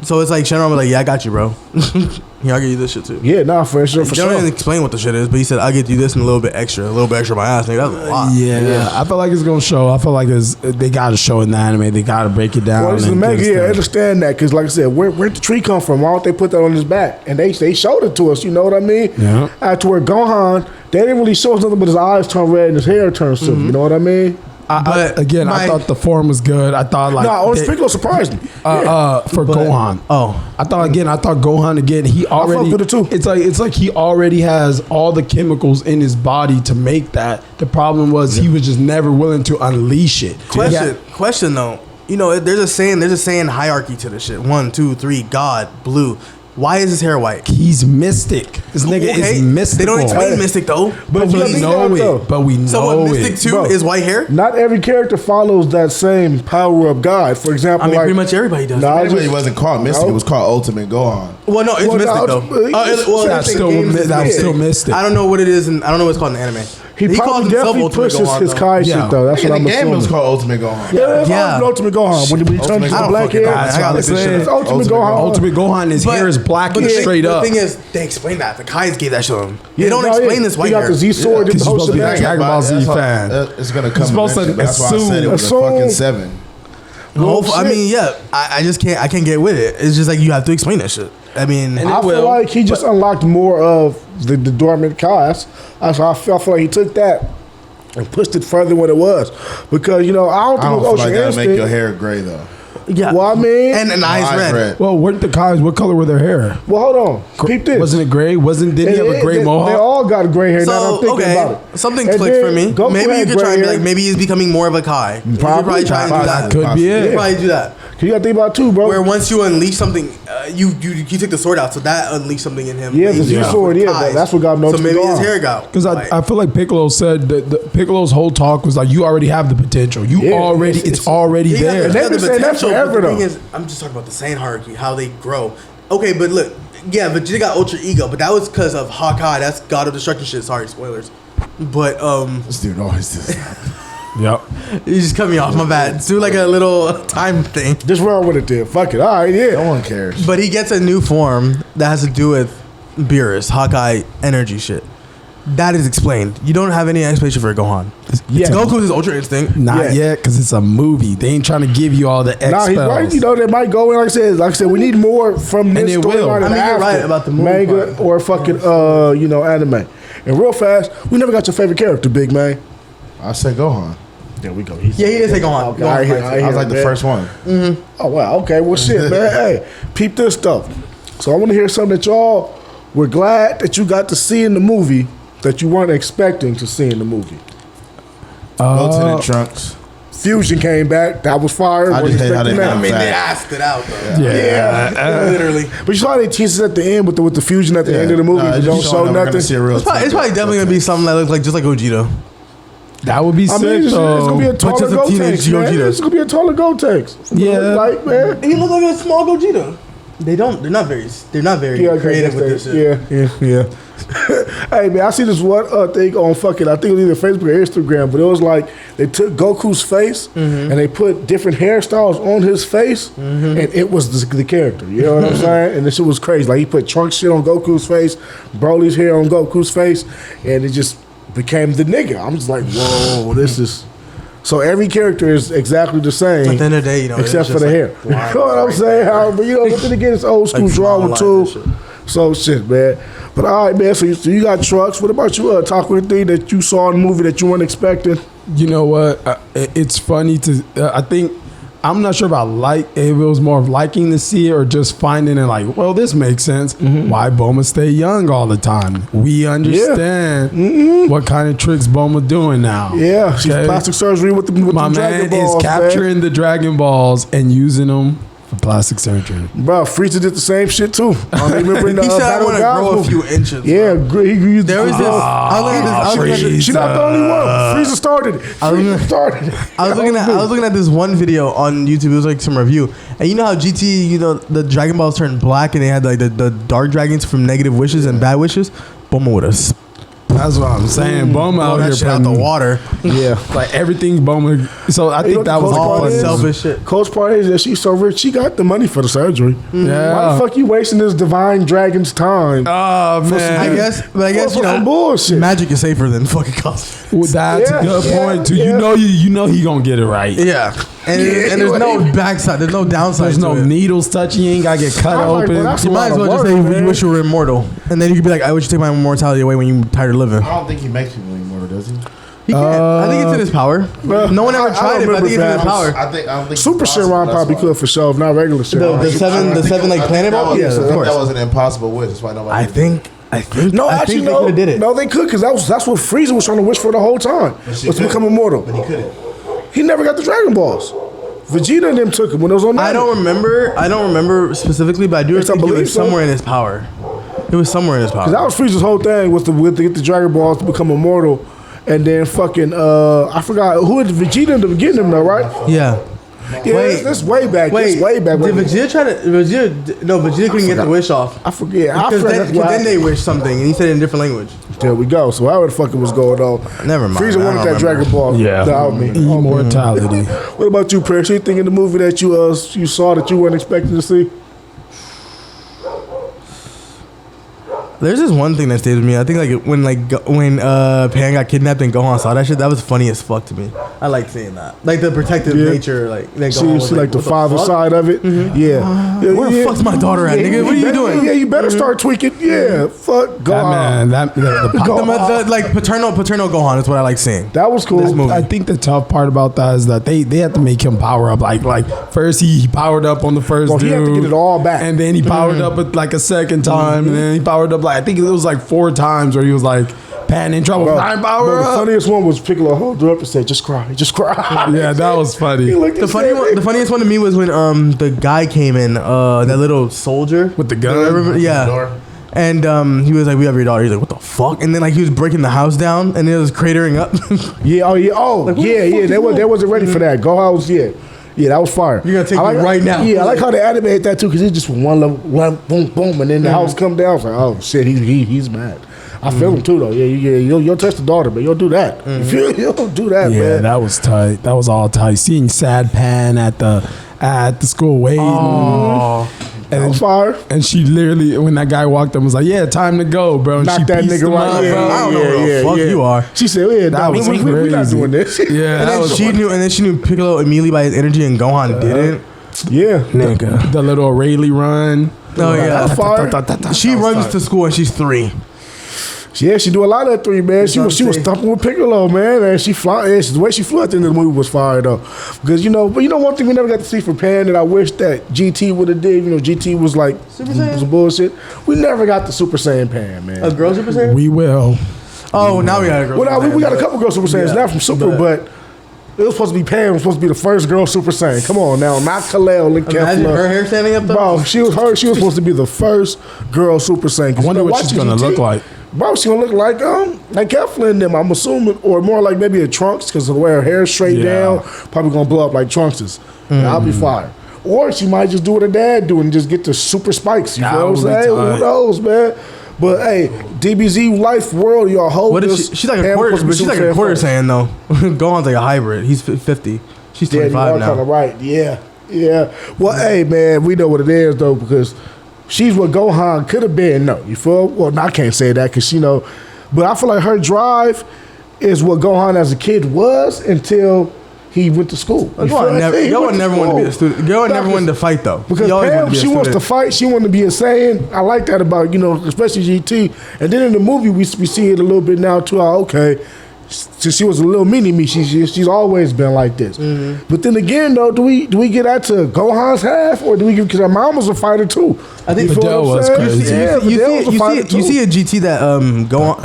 Speaker 2: so it's like Shenron was like, yeah, I got you, bro. Yeah, I'll give you this shit too.
Speaker 1: Yeah, nah, for sure, for
Speaker 2: He don't
Speaker 1: sure.
Speaker 2: even explain what the shit is, but he said, I'll get you this and a little bit extra my ass, nigga. That's a lot.
Speaker 4: Yeah, I feel like it's gonna show. I feel like they gotta show in the anime. They gotta break it down.
Speaker 1: Well, it's the
Speaker 4: and
Speaker 1: Mega,
Speaker 4: give us
Speaker 1: yeah, I
Speaker 4: the-
Speaker 1: understand that because, like I said, where'd the tree come from? Why don't they put that on his back? And they showed it to us. You know what I mean?
Speaker 4: Yeah.
Speaker 1: To where Gohan, they didn't really show us nothing but his eyes turn red and his hair turns silver. You know what I mean?
Speaker 2: But
Speaker 4: Again, I thought the form was good. I thought like
Speaker 1: Nah, Orange
Speaker 4: they-
Speaker 1: Piccolo surprised me.
Speaker 4: for Gohan.
Speaker 2: Oh.
Speaker 4: I thought Gohan again. He already.
Speaker 1: with it too.
Speaker 4: It's like he already has all the chemicals in his body to make that. The problem was he was just never willing to unleash it.
Speaker 2: Question though. You know, there's a saying hierarchy to this shit. 1, 2, 3, God, blue. Why is his hair white?
Speaker 4: He's mystic. This nigga is mystical.
Speaker 2: They don't explain mystic though.
Speaker 4: But
Speaker 1: you gotta
Speaker 4: we
Speaker 1: think
Speaker 4: know
Speaker 1: about it, though.
Speaker 4: it. But we know
Speaker 2: So what, mystic
Speaker 4: it.
Speaker 2: too
Speaker 1: Bro.
Speaker 2: is white hair?
Speaker 1: Not every character follows that same power of God. For example,
Speaker 2: I mean,
Speaker 1: like,
Speaker 2: pretty much everybody does.
Speaker 1: Nah,
Speaker 3: Everybody wasn't called Mystic.
Speaker 1: No.
Speaker 3: It was called Ultimate Gohan.
Speaker 2: Well, no, it's
Speaker 1: Well,
Speaker 2: mystic
Speaker 1: no,
Speaker 2: though.
Speaker 4: That's
Speaker 2: in
Speaker 4: still
Speaker 2: games it's
Speaker 4: that's still mystic.
Speaker 2: I don't know what it is, and I don't know what it's called in the anime.
Speaker 1: he probably definitely pushes his Kai
Speaker 4: Yeah.
Speaker 1: shit though. That's
Speaker 3: In
Speaker 1: what
Speaker 3: the
Speaker 1: I'm
Speaker 3: game, it was
Speaker 1: assuming.
Speaker 3: called Ultimate Gohan.
Speaker 1: Yeah,
Speaker 2: Yeah.
Speaker 1: Ultimate Gohan when he turns
Speaker 3: Ultimate
Speaker 1: to
Speaker 3: Gohan.
Speaker 1: black hair.
Speaker 2: I gotta look this shit
Speaker 1: It's
Speaker 2: up.
Speaker 1: Ultimate
Speaker 3: Ultimate
Speaker 1: Gohan.
Speaker 4: Ultimate Gohan, his hair is black and straight up.
Speaker 2: The thing is, they explain that. The Kais gave that shit to him. They
Speaker 1: Yeah,
Speaker 2: don't
Speaker 1: no,
Speaker 2: explain
Speaker 1: yeah.
Speaker 2: this white
Speaker 1: He got
Speaker 2: hair.
Speaker 1: the Z sword
Speaker 4: Yeah,
Speaker 1: and the
Speaker 4: 'cause
Speaker 1: whole
Speaker 4: he's supposed to be
Speaker 1: shebang.
Speaker 4: Dragon Ball Z
Speaker 3: That's how-
Speaker 4: fan.
Speaker 3: It's gonna come.
Speaker 4: supposed to
Speaker 3: eventually. That's why I said it was a
Speaker 1: assume.
Speaker 3: fucking 7.
Speaker 2: I mean, yeah, I just can't. I can't get with it. It's just like you have to explain that shit. I mean,
Speaker 4: And
Speaker 1: I feel like he just unlocked more of the dormant Kais. I feel like he took that and pushed it further than what it was. Because, I don't
Speaker 3: I
Speaker 1: think
Speaker 3: don't
Speaker 1: it
Speaker 3: feel
Speaker 1: was
Speaker 3: like
Speaker 1: Ocean
Speaker 3: that'll make your
Speaker 1: Instinct.
Speaker 3: hair gray though.
Speaker 2: yeah.
Speaker 1: Well, I mean,
Speaker 2: and eyes red.
Speaker 4: Well, weren't the Kais? What color were their hair?
Speaker 1: well, hold on. Peep this.
Speaker 4: Wasn't it gray? Didn't he have a gray
Speaker 1: they
Speaker 4: mohawk?
Speaker 1: all got gray hair now that I'm
Speaker 2: So
Speaker 1: thinking
Speaker 2: okay,
Speaker 1: about it.
Speaker 2: something
Speaker 1: And
Speaker 2: clicked
Speaker 1: then
Speaker 2: for me.
Speaker 1: Goku
Speaker 2: Maybe you
Speaker 1: had
Speaker 2: could try
Speaker 1: gray
Speaker 2: and be
Speaker 1: hair.
Speaker 2: like, maybe he's becoming more of a Kai. You could probably try and do that.
Speaker 4: Could be
Speaker 2: You
Speaker 4: it.
Speaker 2: could probably do that.
Speaker 1: You got to think about it too, bro.
Speaker 2: Where once you unleash something, you took the sword out, so that unleashed something in him.
Speaker 1: Yeah, the
Speaker 2: Maybe
Speaker 1: Z-sword,
Speaker 2: with
Speaker 1: yeah,
Speaker 2: ties.
Speaker 1: that's what got him
Speaker 2: So
Speaker 1: Ultimate
Speaker 2: maybe his
Speaker 1: Gohan.
Speaker 2: hair got
Speaker 4: Because
Speaker 2: white.
Speaker 4: I feel like Piccolo said that Piccolo's whole talk was like, you already have the potential.
Speaker 1: Yeah,
Speaker 4: it's already
Speaker 2: You got
Speaker 4: there.
Speaker 1: And
Speaker 2: the
Speaker 1: they've been saying that
Speaker 2: potential,
Speaker 1: forever,
Speaker 2: but the thing
Speaker 1: though.
Speaker 2: is, I'm just talking about the Saiyan hierarchy, how they grow. Okay, but look, yeah, Vegeta got Ultra Ego, but that was because of Hawkeye. That's God of Destruction shit. Sorry, spoilers. But
Speaker 3: This dude always does that.
Speaker 4: Yep.
Speaker 2: you just cut me off. My bad. Do like a little time thing.
Speaker 1: Just run with it then. Fuck it. All right,
Speaker 3: No
Speaker 1: yeah.
Speaker 3: one cares.
Speaker 2: But he gets a new form that has to do with Beerus, Hawkeye energy shit. That is explained. You don't have any explanation for Gohan.
Speaker 1: Yeah.
Speaker 2: Goku's his Ultra Instinct.
Speaker 4: Not
Speaker 1: Yeah.
Speaker 4: yet, because it's a movie. They ain't trying to give you all the X
Speaker 1: Nah, he's right.
Speaker 4: spells.
Speaker 1: They might go in like I said, we need more from this
Speaker 4: it will.
Speaker 1: storyline.
Speaker 2: I mean, you're right about the movie
Speaker 1: manga
Speaker 2: part.
Speaker 1: or fucking anime. And real fast, we never got your favorite character, big man.
Speaker 3: I said Gohan.
Speaker 1: There we go.
Speaker 2: Yeah, he did say Gohan.
Speaker 1: Okay, I hear
Speaker 3: I was like the
Speaker 1: man.
Speaker 3: first one.
Speaker 1: Oh wow. Okay. Well, shit, man. Hey, peep this stuff. So I want to hear something that y'all were glad that you got to see in the movie that you weren't expecting to see in the movie.
Speaker 3: Lieutenant Trunks.
Speaker 1: Fusion came back. That was fire.
Speaker 3: I
Speaker 1: Wasn't
Speaker 3: just hate how they
Speaker 1: expecting that.
Speaker 2: I mean, they
Speaker 3: Fact.
Speaker 2: asked it out though.
Speaker 4: Yeah.
Speaker 2: Literally.
Speaker 1: But you saw they teased it at the end with the fusion at the end of the movie.
Speaker 3: Nah,
Speaker 1: They
Speaker 3: just
Speaker 1: don't
Speaker 3: showing
Speaker 1: show
Speaker 3: them we're gonna
Speaker 1: nothing.
Speaker 3: see a real
Speaker 2: It's probably definitely gonna be something that looks like just like Gogeta.
Speaker 4: That would be
Speaker 1: I
Speaker 4: sick,
Speaker 1: mean, it's
Speaker 4: though.
Speaker 1: gonna be a
Speaker 2: But
Speaker 1: taller
Speaker 2: just a teenage
Speaker 1: Gotenks, man.
Speaker 2: Gogeta.
Speaker 1: It's gonna be a taller Gotenks.
Speaker 4: Yeah.
Speaker 1: Like, man.
Speaker 2: He looks like a small Gogeta. They're not very
Speaker 1: Yeah,
Speaker 2: creative with this shit.
Speaker 1: Yeah. Hey man, I see this one thing on fucking. I think it was either Facebook or Instagram, but it was like they took Goku's face and they put different hairstyles on his face, and it was the character. You know what I'm saying? And this shit was crazy. Like he put Trunks shit on Goku's face, Broly's hair on Goku's face, and it just became the nigga. I'm just like, whoa, this is So every character is exactly the same.
Speaker 2: At the end of the day, you know,
Speaker 1: except
Speaker 2: it's
Speaker 1: for
Speaker 2: just
Speaker 1: the
Speaker 2: like
Speaker 1: hair. You know what I'm
Speaker 2: right
Speaker 1: saying?
Speaker 2: there.
Speaker 1: But you know, but then again, it's old school
Speaker 2: Like
Speaker 1: drawing
Speaker 2: small lines
Speaker 1: too.
Speaker 2: and
Speaker 1: So shit, man. But all right, man. So you got trucks. What about you? Talk with the thing that you saw in the movie that you weren't expecting.
Speaker 4: You know what? It's funny to. I think I'm not sure about if it was more of liking to see it or just finding it like, well, this makes sense. Why Bulma stay young all the time? We understand what kind of tricks Bulma doing now.
Speaker 1: Yeah, she's
Speaker 4: Okay?
Speaker 1: plastic surgery with the
Speaker 4: My
Speaker 1: Dragon
Speaker 4: man
Speaker 1: Balls,
Speaker 4: is capturing the Dragon Balls and using them for plastic surgery.
Speaker 1: Man. Bro, Frieza did the same shit too. I remember in the
Speaker 2: He said I
Speaker 1: Battle
Speaker 2: want
Speaker 1: of
Speaker 2: to
Speaker 1: Gods
Speaker 2: grow a
Speaker 1: movie.
Speaker 2: few inches.
Speaker 1: Yeah, he used
Speaker 2: There was this. I was looking at this.
Speaker 1: She's not the only one. Frieza started it. Frieza started it.
Speaker 2: I was looking at this one video on YouTube. It was like some review, and you know how GT, you know, the Dragon Balls turned black, and they had like the dark dragons from negative wishes and bad wishes. Bulma with us.
Speaker 4: That's what I'm saying. Bulma out
Speaker 2: that
Speaker 4: here
Speaker 2: shit out
Speaker 4: putting
Speaker 2: the water.
Speaker 1: Yeah.
Speaker 4: like everything's Bulma. So I think that was
Speaker 1: all
Speaker 4: all
Speaker 1: is?
Speaker 2: Selfish shit.
Speaker 1: Coach part is that she's so rich, she got the money for the surgery.
Speaker 4: Yeah.
Speaker 1: Why the fuck you wasting this divine dragon's time?
Speaker 4: Oh man,
Speaker 2: I guess you
Speaker 1: For some
Speaker 2: know,
Speaker 1: bullshit.
Speaker 2: magic is safer than fucking cosmetics.
Speaker 4: Well, that's
Speaker 1: Yeah,
Speaker 4: a good
Speaker 1: yeah,
Speaker 4: point too.
Speaker 1: yeah.
Speaker 4: You know he gonna get it right.
Speaker 2: Yeah, and there's no backside. There's no downside.
Speaker 4: There's no
Speaker 2: to it.
Speaker 4: needles touching. You ain't gotta get cut
Speaker 1: I'm like,
Speaker 4: open.
Speaker 1: well, that's
Speaker 2: You
Speaker 1: a
Speaker 2: might
Speaker 1: lot
Speaker 2: as well
Speaker 1: of
Speaker 2: just
Speaker 1: work,
Speaker 2: say
Speaker 1: man.
Speaker 2: you wish you were immortal, and then you could be like, I wish you take my immortality away when you tired of living.
Speaker 3: I don't think he makes people immortal, does he?
Speaker 2: He can't. I think it's in his power. No one ever
Speaker 1: I
Speaker 2: tried it, but I think it's in his
Speaker 1: remember
Speaker 2: power.
Speaker 3: I don't think
Speaker 1: Super
Speaker 3: it's possible,
Speaker 1: Shenron
Speaker 3: that's
Speaker 1: probably
Speaker 3: why.
Speaker 1: could for sure, if not regular Shenron.
Speaker 2: The seven like planet balls.
Speaker 1: Yes, of
Speaker 3: I think
Speaker 1: course.
Speaker 3: that was an impossible wish. That's why nobody.
Speaker 2: I think.
Speaker 1: No,
Speaker 2: I
Speaker 1: actually,
Speaker 2: think they
Speaker 1: no.
Speaker 2: could've did it.
Speaker 1: No, they could, because that's what Frieza was trying to wish for the whole time,
Speaker 3: she
Speaker 1: was to
Speaker 3: couldn't.
Speaker 1: become immortal.
Speaker 3: But he couldn't.
Speaker 1: He never got the Dragon Balls. Vegeta and them took it when it was on.
Speaker 2: I don't remember specifically, but I do
Speaker 1: Yes, I
Speaker 2: think it
Speaker 1: believe
Speaker 2: was
Speaker 1: so.
Speaker 2: somewhere in his power. It was somewhere in his power.
Speaker 1: Because that was Frieza's whole thing was to get the Dragon Balls to become immortal, and then fucking I forgot who had Vegeta in the beginning though, right?
Speaker 2: Yeah.
Speaker 1: Yeah,
Speaker 2: Wait.
Speaker 1: this way back.
Speaker 2: Wait,
Speaker 1: This way back.
Speaker 2: did Vegeta try to? Vegeta couldn't get the wish off.
Speaker 1: I forget. I
Speaker 2: Because
Speaker 1: forgot.
Speaker 2: then they wished something, and he said it in a different language.
Speaker 1: There we go. So how the fuck it was going on?
Speaker 2: Never mind.
Speaker 1: Frieza
Speaker 2: I
Speaker 1: wanted
Speaker 2: don't
Speaker 1: that
Speaker 2: remember.
Speaker 1: Dragon Ball.
Speaker 4: Yeah.
Speaker 1: Without me.
Speaker 4: Immortality.
Speaker 1: What about you, Prince? Anything in the movie that you saw that you weren't expecting to see?
Speaker 2: There's this one thing that stayed with me. I think when Pan got kidnapped and Gohan saw that shit, that was funny as fuck to me. I like seeing that, like the protective
Speaker 1: Yeah.
Speaker 2: nature, like that
Speaker 1: See,
Speaker 2: Gohan was
Speaker 1: see like the
Speaker 2: what
Speaker 1: father
Speaker 2: fuck?
Speaker 1: side of it. Yeah.
Speaker 2: Where the fuck's my daughter at, nigga? What are you
Speaker 1: better-
Speaker 2: doing?
Speaker 1: Yeah, you better start tweaking. Yeah, fuck
Speaker 4: That
Speaker 1: Gohan.
Speaker 4: man,
Speaker 2: The like paternal Gohan is what I like seeing.
Speaker 1: That was cool.
Speaker 2: This movie.
Speaker 4: I think the tough part about that is that they had to make him power up. Like first he powered up on the first
Speaker 1: Well, he
Speaker 4: dude,
Speaker 1: had to get it all back.
Speaker 4: and then he powered up like a second time, and then he powered up like I think it was like 4 times where he was like, Pan in trouble, Pan power
Speaker 1: Bro, the
Speaker 4: up.
Speaker 1: funniest one was Piccolo hold her up and said, "Just cry, just cry."
Speaker 4: Yeah, that was funny.
Speaker 1: He looked
Speaker 2: The
Speaker 1: and
Speaker 2: funny the funniest one to me was when the guy came in, that little soldier
Speaker 4: With the gun?
Speaker 2: yeah.
Speaker 3: Door.
Speaker 2: And he was like, "We have your daughter." He's like, "What the fuck?" And then like he was breaking the house down, and it was cratering up.
Speaker 1: Yeah, oh, yeah. They wasn't ready for that. Gohan was Yeah, that was fire.
Speaker 2: You're gonna take
Speaker 1: I
Speaker 2: me right now.
Speaker 1: Yeah, I like how they animated that too, because it's just one level, one boom, boom, and then the house come down. It's like, oh shit, he's mad. I feel him too though. Yeah, you'll touch the daughter, but you'll do that. You'll do that,
Speaker 4: Yeah,
Speaker 1: man.
Speaker 4: that was tight. That was all tight. Seeing sad Pan at the school waiting.
Speaker 2: Oh,
Speaker 1: That was fire.
Speaker 4: And she literally, when that guy walked up, was like, "Yeah, time to go, bro." And
Speaker 1: Knock
Speaker 4: she
Speaker 1: that
Speaker 4: pieced
Speaker 1: nigga
Speaker 4: him
Speaker 1: right.
Speaker 4: up,
Speaker 1: Yeah,
Speaker 4: bro.
Speaker 2: I don't know where the fuck you are.
Speaker 1: She said, "Yeah,
Speaker 4: That
Speaker 1: dog,
Speaker 4: was
Speaker 1: we not
Speaker 4: crazy.
Speaker 1: doing this."
Speaker 4: Yeah,
Speaker 2: and
Speaker 4: that
Speaker 2: then
Speaker 4: was
Speaker 2: she knew Piccolo immediately by his energy, and Gohan didn't.
Speaker 1: Yeah,
Speaker 2: Nigga.
Speaker 4: the little Rayleigh run.
Speaker 2: Oh yeah.
Speaker 1: That's fire.
Speaker 2: She runs to school and she's 3.
Speaker 1: Yeah, she do a lot of that 3, man. She
Speaker 2: what
Speaker 1: was
Speaker 2: I'm saying.
Speaker 1: thumping with Piccolo, man. And she fly. The way she flew at the end of the movie was fire though. Because one thing we never got to see from Pan that I wish that GT would have did. GT was like
Speaker 2: Super Saiyan?
Speaker 1: was bullshit. We never got the Super Saiyan Pan, man.
Speaker 2: A girl Super Saiyan?
Speaker 4: We will.
Speaker 2: Oh, now we got a girl.
Speaker 1: Well, now,
Speaker 2: Super
Speaker 1: we got a
Speaker 2: Saiyan,
Speaker 1: couple girl Super Saiyans,
Speaker 2: yeah,
Speaker 1: not from Super, but it was supposed to be Pan. It was supposed to be the first girl Super Saiyan. Come on now, not Kalel and
Speaker 2: Imagine her
Speaker 1: Kefla.
Speaker 2: hair standing up though.
Speaker 1: Bro, she was supposed to be the first girl Super Saiyan.
Speaker 4: I wonder what she's gonna look like.
Speaker 1: Bro, she gonna look like Kefla and them, I'm assuming, or more like maybe a Trunks because of the way her hair straight
Speaker 4: Yeah.
Speaker 1: down. Probably gonna blow up like Trunks's. I'll be fire. Or she might just do what her dad do and just get the super spikes. You
Speaker 4: That
Speaker 1: know what I'm
Speaker 4: would be
Speaker 1: saying?
Speaker 4: tight.
Speaker 1: Who knows, man? But hey, DBZ Life World, y'all hold
Speaker 2: What
Speaker 1: this.
Speaker 2: is she? She's like a
Speaker 1: Pam
Speaker 2: quarter.
Speaker 1: supposed to be
Speaker 2: But she's like
Speaker 1: Super
Speaker 2: a quarter
Speaker 1: Saiyan
Speaker 2: Saiyan though. Gohan's like a hybrid. He's 50. She's
Speaker 1: Yeah, you
Speaker 2: 25
Speaker 1: are kind of
Speaker 2: now.
Speaker 1: right. Yeah. Well, hey, man, we know what it is, though, because she's what Gohan could have been. No, you feel? Well, I can't say that because, but I feel like her drive is what Gohan as a kid was until he went to school.
Speaker 2: Gohan never wanted to be a student. Gohan never wanted to fight though.
Speaker 1: Because Pam, she wants to fight. She wanted to be a Saiyan. I like that about, especially GT. And then in the movie, we see it a little bit now too. Okay, since she was a little mini-me, she's always been like this. Mm-hmm. But then again, though, do we get out to Gohan's half, or do we? Because her mom was a fighter too.
Speaker 2: I think
Speaker 4: Videl was crazy.
Speaker 2: You see a GT that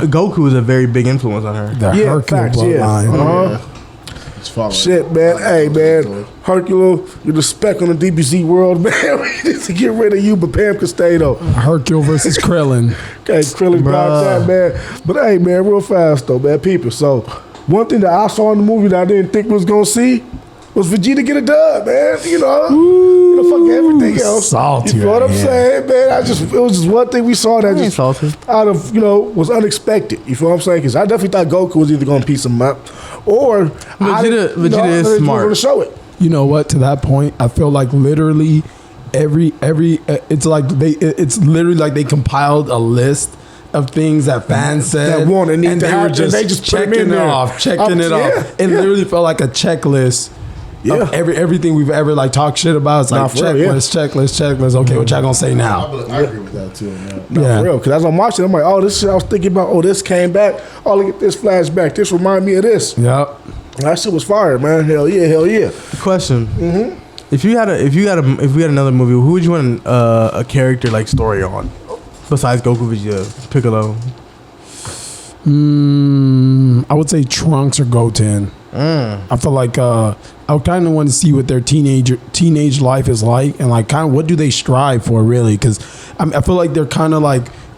Speaker 2: Goku was a very big influence on her.
Speaker 4: The Hercule bloodline.
Speaker 1: Shit, man. Hey, man. Hercule, you're the speck on the DBZ world, man. We need to get rid of you, but Pam can stay, though.
Speaker 4: Hercule versus Krillin.
Speaker 1: Okay, Krillin got that, man. But, hey, man, real fast, though, man. People, so one thing that I saw in the movie that I didn't think we was going to see was Vegeta get a dub, man. Fuck everything else.
Speaker 4: Salty.
Speaker 1: You know what I'm saying, man? It was just one thing we saw that just
Speaker 2: salty.
Speaker 1: out of, was unexpected. You feel what I'm saying? Because I definitely thought Goku was either going to piece him up or
Speaker 2: Vegeta is smart.
Speaker 1: Going to show it.
Speaker 4: You know what? To that point, I feel like literally every it's literally like they compiled a list of things that fans said
Speaker 1: that want and need
Speaker 4: and
Speaker 1: to
Speaker 4: they
Speaker 1: have,
Speaker 4: were just
Speaker 1: and they just
Speaker 4: checking it off. It literally felt like a checklist. Of everything we've ever talked shit about. It's like checklist. Okay, what y'all gonna say now?
Speaker 3: I agree with that too.
Speaker 1: For real. Because as I'm watching, I'm like, oh, this shit I was thinking about. Oh, this came back. Oh, look at this flashback. This remind me of this.
Speaker 4: Yep.
Speaker 1: That shit was fire, man. Hell yeah.
Speaker 2: Question: If we had another movie, who would you want a character story on besides Goku, Vegeta, Piccolo?
Speaker 4: I would say Trunks or Goten. I feel like I kind of want to see what their teenage life is like, and kind of what do they strive for, really? Because I feel like they're kind of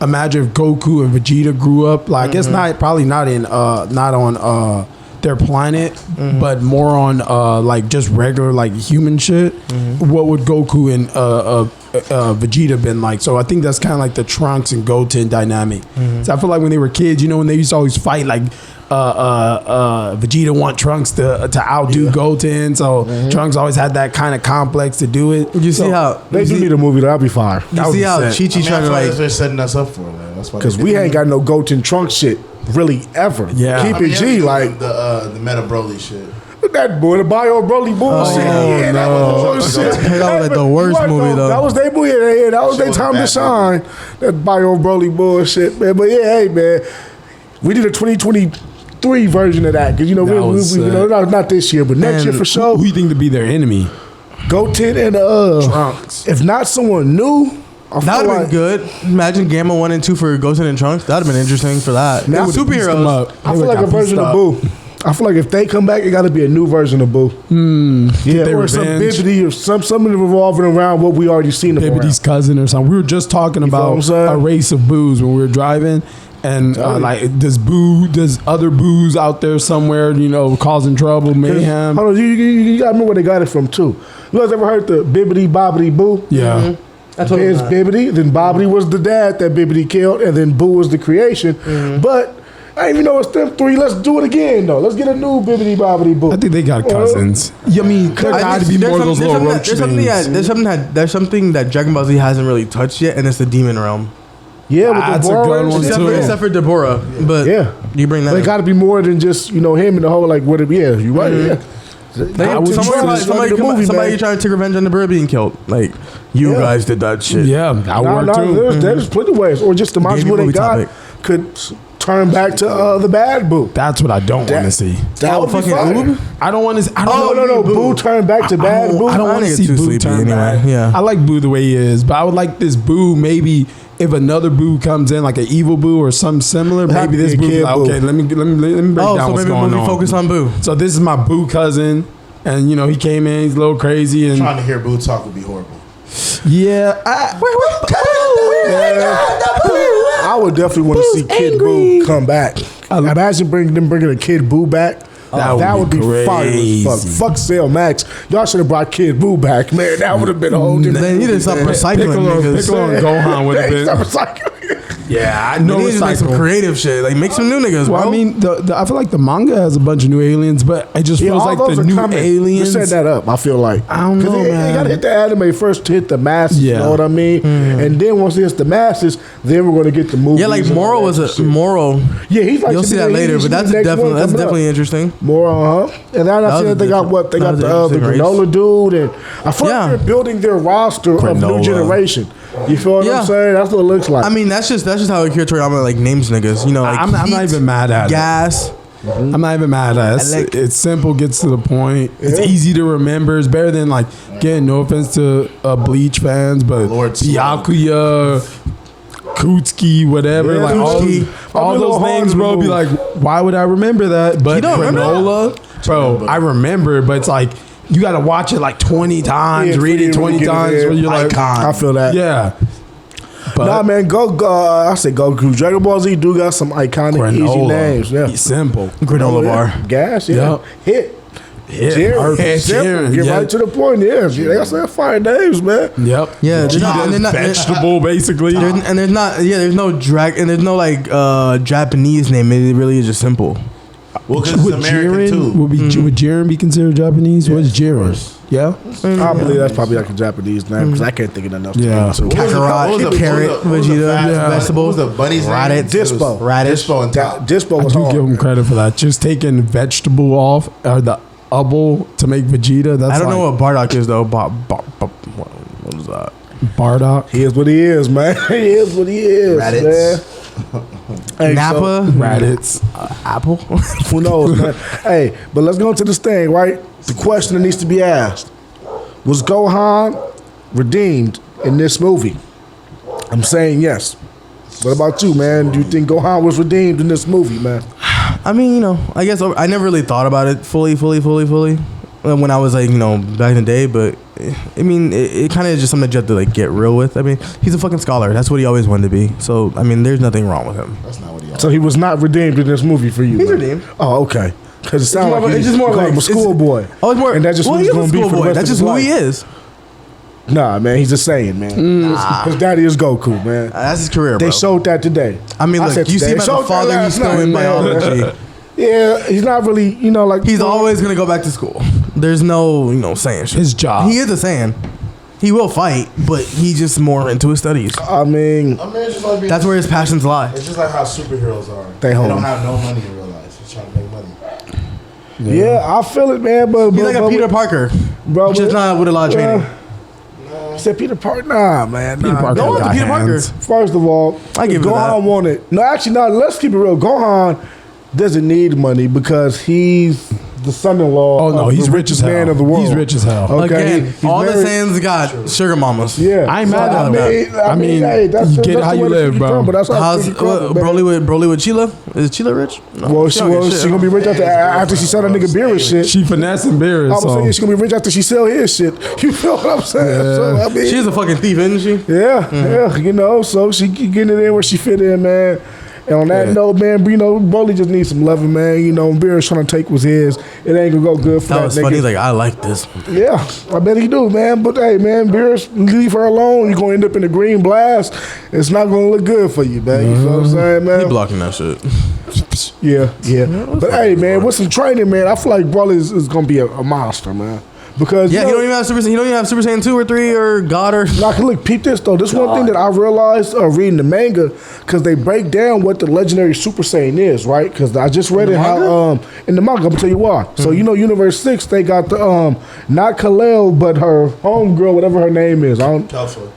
Speaker 4: imagine if Goku and Vegeta grew up. I guess probably not on their planet, but more on just regular human shit. What would Goku and Vegeta been like? So I think that's kind of the Trunks and Goten dynamic. So I feel like when they were kids, when they used to always fight, Vegeta want Trunks to outdo Goten, so Trunks always had that kind of complex to do it.
Speaker 2: You see how
Speaker 1: they do need a movie that'll be fire.
Speaker 2: You see how Chi-Chi trying to
Speaker 3: they're setting us up for it, man. That's why
Speaker 1: because we ain't got no Goten Trunks shit really ever.
Speaker 4: Yeah,
Speaker 1: keep it G
Speaker 3: the Meta Broly shit.
Speaker 1: That boy, the Bio Broly bullshit. That was
Speaker 2: the worst movie though.
Speaker 1: That was their movie. Yeah, that was their time to shine. That Bio Broly bullshit, man. But yeah, hey man, we did a 2023 version of that because not this year, but next year for sure.
Speaker 4: Who you think to be their enemy?
Speaker 1: Goten and
Speaker 4: Trunks.
Speaker 1: If not someone new.
Speaker 2: That would have been good. Imagine Gamma 1 and 2 for Goten and Trunks. That would have been interesting for that.
Speaker 1: Now
Speaker 2: superheroes.
Speaker 1: I feel like a version of Boo. I feel like if they come back, it got to be a new version of Boo. Or some Bibbidi or something revolving around what we already seen.
Speaker 4: Bibbidi's cousin or something. We were just talking about a race of Boos when we were driving. And does other Boos out there somewhere, causing trouble, mayhem?
Speaker 1: Hold on, you got to remember where they got it from too. You guys ever heard the Bibbidi Bobbidi Boo?
Speaker 4: Yeah.
Speaker 1: There's Bibbidi, then Bobbidi was the dad that Bibbidi killed, and then Boo was the creation. But I didn't even know it's them three. Let's do it again, though. Let's get a new Bibbidi Bobbidi Boo.
Speaker 4: I think they got cousins. I mean, there got to be more of those little roach things.
Speaker 2: There's something that Dragon Ball Z hasn't really touched yet, and it's the demon realm.
Speaker 1: Yeah, with
Speaker 4: that's a good one too.
Speaker 2: Except for Deborah, but you bring that.
Speaker 1: They got to be more than just him and the whole you're right. Yeah.
Speaker 2: Somebody trying to take revenge on Deborah being killed. You guys did that shit.
Speaker 4: Yeah, that worked too.
Speaker 1: There's plenty of ways, or just the Majin Buu they got could turn back to the bad Boo.
Speaker 4: That's what I don't want to see.
Speaker 1: That would fucking Oob?
Speaker 4: I don't want to.
Speaker 1: No. Boo turn back to bad Boo.
Speaker 4: I don't want to see Boo turn back.
Speaker 2: Yeah,
Speaker 4: I like Boo the way he is, but I would like this Boo maybe. If another Boo comes in, like an evil Boo or something similar, maybe this Boo is like, okay, let me break down what's going on.
Speaker 2: Focus on Boo.
Speaker 4: So this is my Boo cousin, and he came in, he's a little crazy, and
Speaker 3: trying to hear Boo talk would be horrible.
Speaker 4: Yeah,
Speaker 1: I would definitely want to see Kid Boo come back. Imagine bringing a Kid Boo back. That would be fire as fuck. Fuck Cell Max. Y'all should have brought Kid Boo back, man. That would have been a whole different.
Speaker 2: They need to stop recycling.
Speaker 4: Piccolo and Gohan would have been. Yeah, I
Speaker 2: They
Speaker 4: know
Speaker 2: need
Speaker 4: it's
Speaker 2: to make some creative shit. Like make some new niggas, bro.
Speaker 4: Well, I mean, I feel like the manga has a bunch of new aliens, but it just feels like the new aliens.
Speaker 1: Set that up. I feel like
Speaker 4: I don't know,
Speaker 1: They
Speaker 4: man.
Speaker 1: gotta hit the anime first to hit the masses.
Speaker 4: Yeah.
Speaker 1: You know what I mean? And then once it hits the masses, then we're gonna get the movies.
Speaker 2: yeah, like
Speaker 1: and all
Speaker 2: Moro
Speaker 1: that
Speaker 2: was a
Speaker 1: shit.
Speaker 2: Moro.
Speaker 1: Yeah, he's like
Speaker 2: You'll see that later, but that's definitely interesting.
Speaker 1: More, And then I see that they got what they got the granola dude, and I feel like they're building their roster of new generation. You feel what I'm saying? That's what it looks like.
Speaker 2: I mean, that's just how Akira Toriyama like names niggas. You know, like
Speaker 4: I'm not even mad at it.
Speaker 2: Gas.
Speaker 4: I'm not even mad at it. It's simple, gets to the point. It's easy to remember. It's better than like getting no offense to Bleach fans, but Byakuya, Kutsuki, whatever,
Speaker 1: Yeah,
Speaker 4: like all those names, bro. Be like, why would I remember that? But
Speaker 2: You don't remember
Speaker 4: granola, bro, I remember, but it's like you got to watch it like 20 times, read it 20 times. Where you're like,
Speaker 1: I feel that.
Speaker 4: yeah. But
Speaker 1: Nah, man, I say Goku. Dragon Ball Z do got some iconic, easy names. Yeah,
Speaker 4: simple.
Speaker 2: Granola bar.
Speaker 1: Gas. Yeah, hit.
Speaker 4: Perfect.
Speaker 1: Simple. Get right to the point. Yeah, they got some fire names, man.
Speaker 4: Yep.
Speaker 2: Yeah, they're not
Speaker 4: vegetable basically.
Speaker 2: there's no and there's no like Japanese name. It really is just simple.
Speaker 3: Well, because it's American too.
Speaker 4: Would Jiren be considered Japanese? What's Jiren? Yeah.
Speaker 1: I believe that's probably like a Japanese name because I can't think of nothing else.
Speaker 4: Yeah.
Speaker 1: To
Speaker 2: Kakarot, carrot, Vegeta, vegetables.
Speaker 3: What was the bunny's name?
Speaker 1: Dispo.
Speaker 3: Dispo and Top.
Speaker 1: Dispo
Speaker 4: I
Speaker 1: was
Speaker 4: do
Speaker 1: hard.
Speaker 4: give him credit for that. Just taking vegetable off or the ubble to make Vegeta. That's
Speaker 2: I don't know
Speaker 4: like
Speaker 2: what Bardock is though. What was that?
Speaker 4: Bardock.
Speaker 1: He is what he is, man. He is what he is,
Speaker 3: Raditz.
Speaker 1: man. Hey,
Speaker 2: Nappa,
Speaker 4: Raditz.
Speaker 2: Apple.
Speaker 1: Who knows, man? Hey, but let's go into this thing, right? The question that needs to be asked: was Gohan redeemed in this movie? I'm saying yes. What about you, man? Do you think Gohan was redeemed in this movie, man?
Speaker 2: I mean, you know, I guess I never really thought about it fully when I was like, you know, back in the day. But I mean, it kind of is just something that you have to like get real with. I mean, he's a fucking scholar. That's what he always wanted to be. So I mean, there's nothing wrong with him.
Speaker 3: That's not what he.
Speaker 1: So he was not redeemed in this movie for you.
Speaker 2: He's
Speaker 1: man.
Speaker 2: redeemed.
Speaker 1: Oh, okay. Because it sounds like
Speaker 2: it's just more like
Speaker 1: a schoolboy.
Speaker 2: Oh, it's more.
Speaker 1: And that's just
Speaker 2: well,
Speaker 1: what he's
Speaker 2: he's
Speaker 1: going to be for the
Speaker 2: schoolboy.
Speaker 1: rest
Speaker 2: That's
Speaker 1: of
Speaker 2: just
Speaker 1: his
Speaker 2: who he
Speaker 1: life.
Speaker 2: is.
Speaker 1: Nah, man, he's just saying, man. His daddy is Goku, man.
Speaker 2: That's his career, bro.
Speaker 1: They showed that today.
Speaker 2: I mean, look,
Speaker 1: said
Speaker 2: you see
Speaker 1: today.
Speaker 2: him as a
Speaker 1: Showed that
Speaker 2: father. He's
Speaker 1: last
Speaker 2: still
Speaker 1: night,
Speaker 2: in
Speaker 1: man.
Speaker 2: biology.
Speaker 1: Yeah, he's not really, you know, like
Speaker 2: He's always gonna go back to school. There's no, you know, saying shit.
Speaker 4: His job.
Speaker 2: He is a saying. He will fight, but he's just more into his studies.
Speaker 1: I mean,
Speaker 3: it's just like being,
Speaker 2: That's where his passions lie.
Speaker 3: It's just like how superheroes are.
Speaker 1: They
Speaker 3: They
Speaker 1: home.
Speaker 3: don't have no money in real life. Just trying to make money.
Speaker 1: yeah, I feel it, man. But
Speaker 2: He's like a Peter Parker,
Speaker 1: bro,
Speaker 2: just not with a lot of training.
Speaker 1: Said Peter Parker. Nah, man.
Speaker 4: Peter
Speaker 1: Nah.
Speaker 4: Parker
Speaker 2: Go on to
Speaker 4: got
Speaker 2: Peter Parker.
Speaker 4: hands.
Speaker 1: First of all,
Speaker 2: I give it to
Speaker 1: Gohan
Speaker 2: that.
Speaker 1: wanted. No, actually, no. Let's keep it real. Gohan doesn't need money because he's the son-in-law.
Speaker 4: Oh no,
Speaker 1: of
Speaker 4: he's
Speaker 1: the
Speaker 4: rich as
Speaker 1: richest
Speaker 4: hell.
Speaker 1: man of the world.
Speaker 4: He's rich as hell.
Speaker 1: Okay,
Speaker 2: Again,
Speaker 1: he's
Speaker 2: all the
Speaker 1: married-
Speaker 2: Saiyans got sugar mamas.
Speaker 1: Yeah,
Speaker 4: I ain't mad at that. I mean,
Speaker 1: hey, that's
Speaker 4: you get
Speaker 1: that's
Speaker 4: how
Speaker 1: the
Speaker 4: you
Speaker 1: way
Speaker 4: live,
Speaker 1: to
Speaker 4: bro.
Speaker 1: come, but that's how
Speaker 2: How's
Speaker 1: it's come, man.
Speaker 2: Broly with Chila? Is Chila rich? No.
Speaker 1: Well, she gonna be rich after she sell that nigga beer and shit.
Speaker 4: She finessing beers.
Speaker 1: I'm saying she gonna be rich after she sell his shit. You feel what I'm saying?
Speaker 4: Yeah.
Speaker 1: So, I mean,
Speaker 2: She's a fucking thief, isn't she?
Speaker 1: yeah, yeah, you know. So she getting it in where she fit in, man. And on that note, man, you know, Broly just needs some loving, man. You know, Beer's trying to take was his. It ain't gonna go good for
Speaker 2: That
Speaker 1: that,
Speaker 2: was
Speaker 1: nigga.
Speaker 2: funny. He's like, I like this.
Speaker 1: Yeah, I bet he do, man. But hey, man, Beer's leave her alone. You're gonna end up in the green blast. It's not gonna look good for you, man. You feel what I'm saying,
Speaker 2: He
Speaker 1: man?
Speaker 2: blocking that shit.
Speaker 1: Yeah, yeah. But hey, man, with some training, man, I feel like Broly is gonna be a monster, man. Because
Speaker 2: Yeah,
Speaker 1: you
Speaker 2: he
Speaker 1: know,
Speaker 2: don't even have Super. He don't even have Super Saiyan 2 or 3 or God or.
Speaker 1: Like, look, peep this though. This one thing that I realized reading the manga, because they break down what the legendary Super Saiyan is, right? Because I just read it how in the manga. I'm gonna tell you why. So you know, Universe 6, they got the not Kalel, but her homegirl, whatever her name is. I don't.
Speaker 3: Kefla.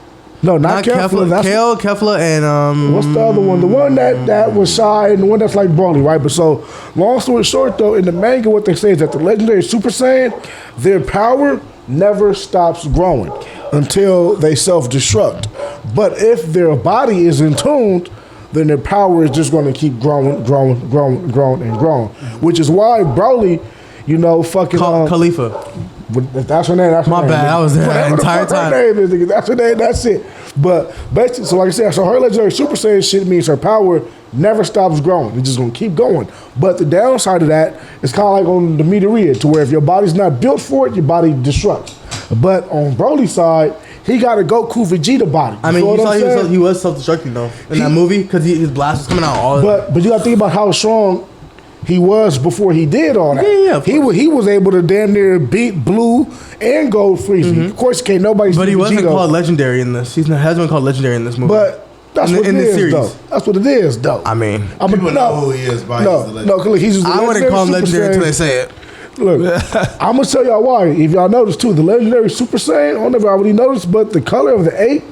Speaker 1: No, not Kefla. That's
Speaker 2: Kale, Kefla, and
Speaker 1: what's the other one? The one that was shy and the one that's like Broly, right? But so, long story short, though, in the manga, what they say is that the legendary Super Saiyan, their power never stops growing until they self-destruct. But if their body is in tune, then their power is just going to keep growing, and growing. Which is why Broly, you know, fucking
Speaker 2: Khalifa.
Speaker 1: if that's her name, that's
Speaker 2: My
Speaker 1: her name.
Speaker 2: bad, I was there the
Speaker 1: Whatever
Speaker 2: entire
Speaker 1: fuck her
Speaker 2: time.
Speaker 1: name is, nigga, that's her name, that's it. But basically, so like I said, so her legendary Super Saiyan shit means her power never stops growing. It's just gonna keep going. But the downside of that is kind of like on the Midoriya, to where if your body's not built for it, your body destructs. But on Broly's side, he got a Goku Vegeta body.
Speaker 2: I mean,
Speaker 1: feel
Speaker 2: you
Speaker 1: what
Speaker 2: saw
Speaker 1: I'm saying?
Speaker 2: he was self-destructing though in that movie because his blast was coming out all.
Speaker 1: But you got to think about how strong he was before he did all that.
Speaker 2: Yeah, of course.
Speaker 1: He was able to damn near beat Blue and Gold Frieza. Of course, can't nobody.
Speaker 2: But he wasn't
Speaker 1: Vegeta,
Speaker 2: called legendary in this. He hasn't been called legendary in this movie.
Speaker 1: But that's what it is, though. That's what it is, though.
Speaker 2: I mean,
Speaker 3: People know who he is by
Speaker 1: no, look, he's just
Speaker 2: I wouldn't call him legendary until they say it.
Speaker 1: Look, I'm gonna tell y'all why. If y'all notice too, the legendary Super Saiyan, I don't know if y'all already noticed, but the color of the 8,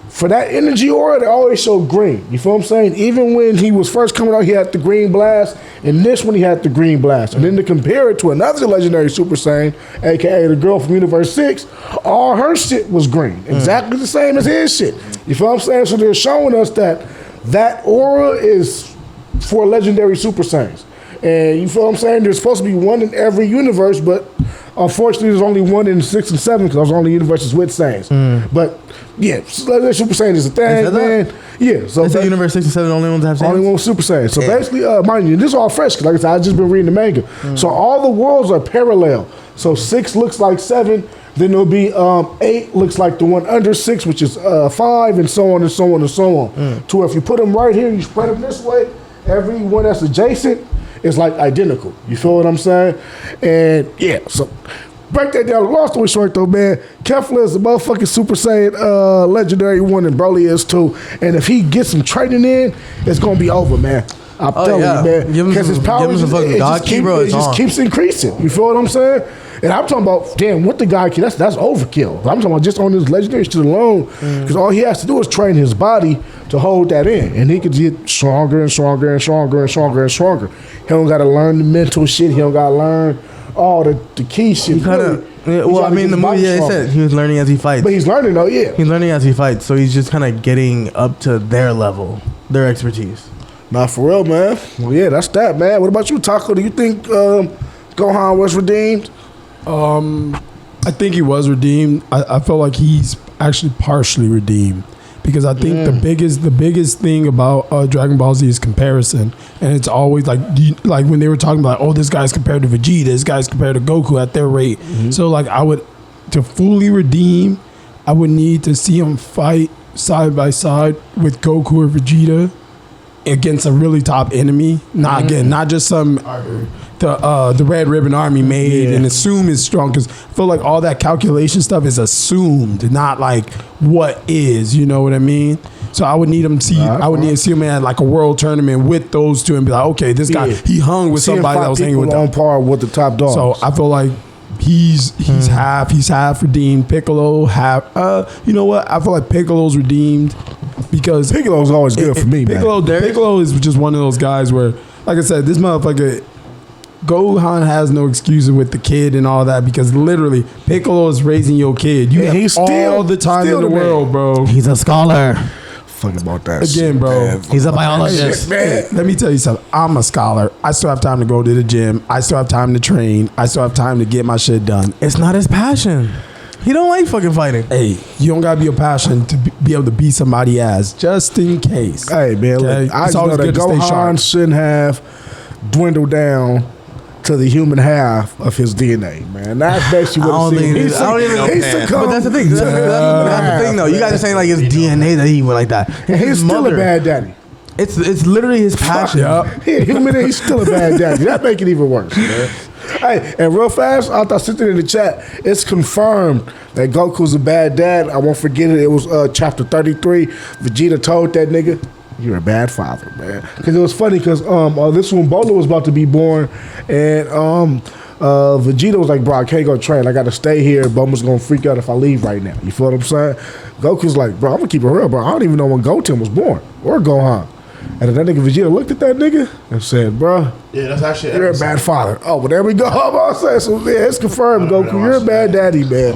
Speaker 1: for that energy aura, they always show green. You feel what I'm saying? Even when he was first coming out, he had the green blast, and this one he had the green blast. And then to compare it to another legendary Super Saiyan, aka the girl from Universe 6, all her shit was green. Exactly the same as his shit. You feel what I'm saying? So they're showing us that aura is for legendary Super Saiyans. And you feel what I'm saying? There's supposed to be one in every universe, but unfortunately there's only one in 6 and 7 because those are only universes with Saiyans. But yeah, legendary Super Saiyan is a thing, man. Yeah, so
Speaker 2: Is the universe 6 and 7 the only ones that have Saiyans?
Speaker 1: only one with Super Saiyan. So basically, mind you, this is all fresh because like I said, I've just been reading the manga. So all the worlds are parallel. So 6 looks like 7. Then there'll be 8 looks like the one under 6, which is 5, and so on and so on and so on. To where if you put them right here, you spread them this way, every one that's adjacent is like identical. You feel what I'm saying? And yeah, so break that down. Long story short though, man, Kefla is a motherfucking Super Saiyan legendary one, and Broly is too. And if he gets some training in, it's gonna be over, man. I'm telling you, man. Because his power just keeps increasing. You feel what I'm saying? And I'm talking about, damn, what the guy can, that's overkill. I'm talking about just on his legendary shit alone, because all he has to do is train his body to hold that in, and he could get stronger and stronger and stronger and stronger and stronger. He don't got to learn the mental shit. He don't got to learn all the key shit.
Speaker 2: Well, I mean, the movie, he said he was learning as he fights.
Speaker 1: But he's learning though, yeah.
Speaker 2: He's learning as he fights, so he's just kind of getting up to their level, their expertise.
Speaker 1: Nah, for real, man. Well, yeah, that's that, man. What about you, Taco? Do you think Gohan was redeemed?
Speaker 4: I think he was redeemed. I feel like he's actually partially redeemed because I think the biggest thing about Dragon Ball Z is comparison, and it's always like when they were talking about, oh, this guy's compared to Vegeta, this guy's compared to Goku at their rate. So like to fully redeem, I would need to see him fight side by side with Goku or Vegeta against a really top enemy. Not just some the Red Ribbon Army made and assume is strong, because I feel like all that calculation stuff is assumed, not like what is. You know what I mean? So I would need him to see. I would need to see him at like a world tournament with those two and be like, okay, this guy he hung with somebody that was hanging with them
Speaker 1: on par with the top dogs.
Speaker 4: So I feel like he's half redeemed. Piccolo half. You know what? I feel like Piccolo's redeemed because
Speaker 1: Piccolo's always good for me, man.
Speaker 4: Piccolo is just one of those guys where, like I said, this motherfucker. Gohan has no excuses with the kid and all that, because literally Piccolo is raising your kid. You have all the time in the world, bro.
Speaker 2: He's a scholar.
Speaker 1: Fuck about that
Speaker 4: again,
Speaker 1: shit,
Speaker 4: bro.
Speaker 1: Man.
Speaker 2: He's a biologist.
Speaker 1: Man.
Speaker 4: Let me tell you something. I'm a scholar. I still have time to go to the gym. I still have time to train. I still have time to get my shit done.
Speaker 2: It's not his passion. He don't like fucking fighting.
Speaker 4: Hey, you don't gotta be a passion to be able to beat somebody ass, just in case.
Speaker 1: Hey, man,
Speaker 4: okay?
Speaker 1: look, I just know that Gohan shouldn't have dwindled down to the human half of his DNA, man. That's basically what
Speaker 2: he's succumbed. But that's the thing. That's the thing, though. You guys are saying like his DNA that he went like that.
Speaker 1: He's still a bad daddy.
Speaker 2: It's literally his passion.
Speaker 1: He's still a bad daddy. That make it even worse, man. Hey, and real fast, I thought sitting in the chat, it's confirmed that Goku's a bad dad. I won't forget it. It was chapter 33. Vegeta told that nigga, "You're a bad father, man." Because it was funny because this one Bola was about to be born, and Vegeta was like, "Bro, I can't go train. I got to stay here. Bulma's gonna freak out if I leave right now." You feel what I'm saying? Goku's like, "Bro, I'm gonna keep it real, bro. I don't even know when Goten was born or Gohan." And then that nigga Vegeta looked at that nigga and said, "Bro,
Speaker 3: yeah, that's actually
Speaker 1: you're a bad father." Oh, well, there we go. I'm all saying, so yeah, it's confirmed, Goku. You're a bad daddy, man.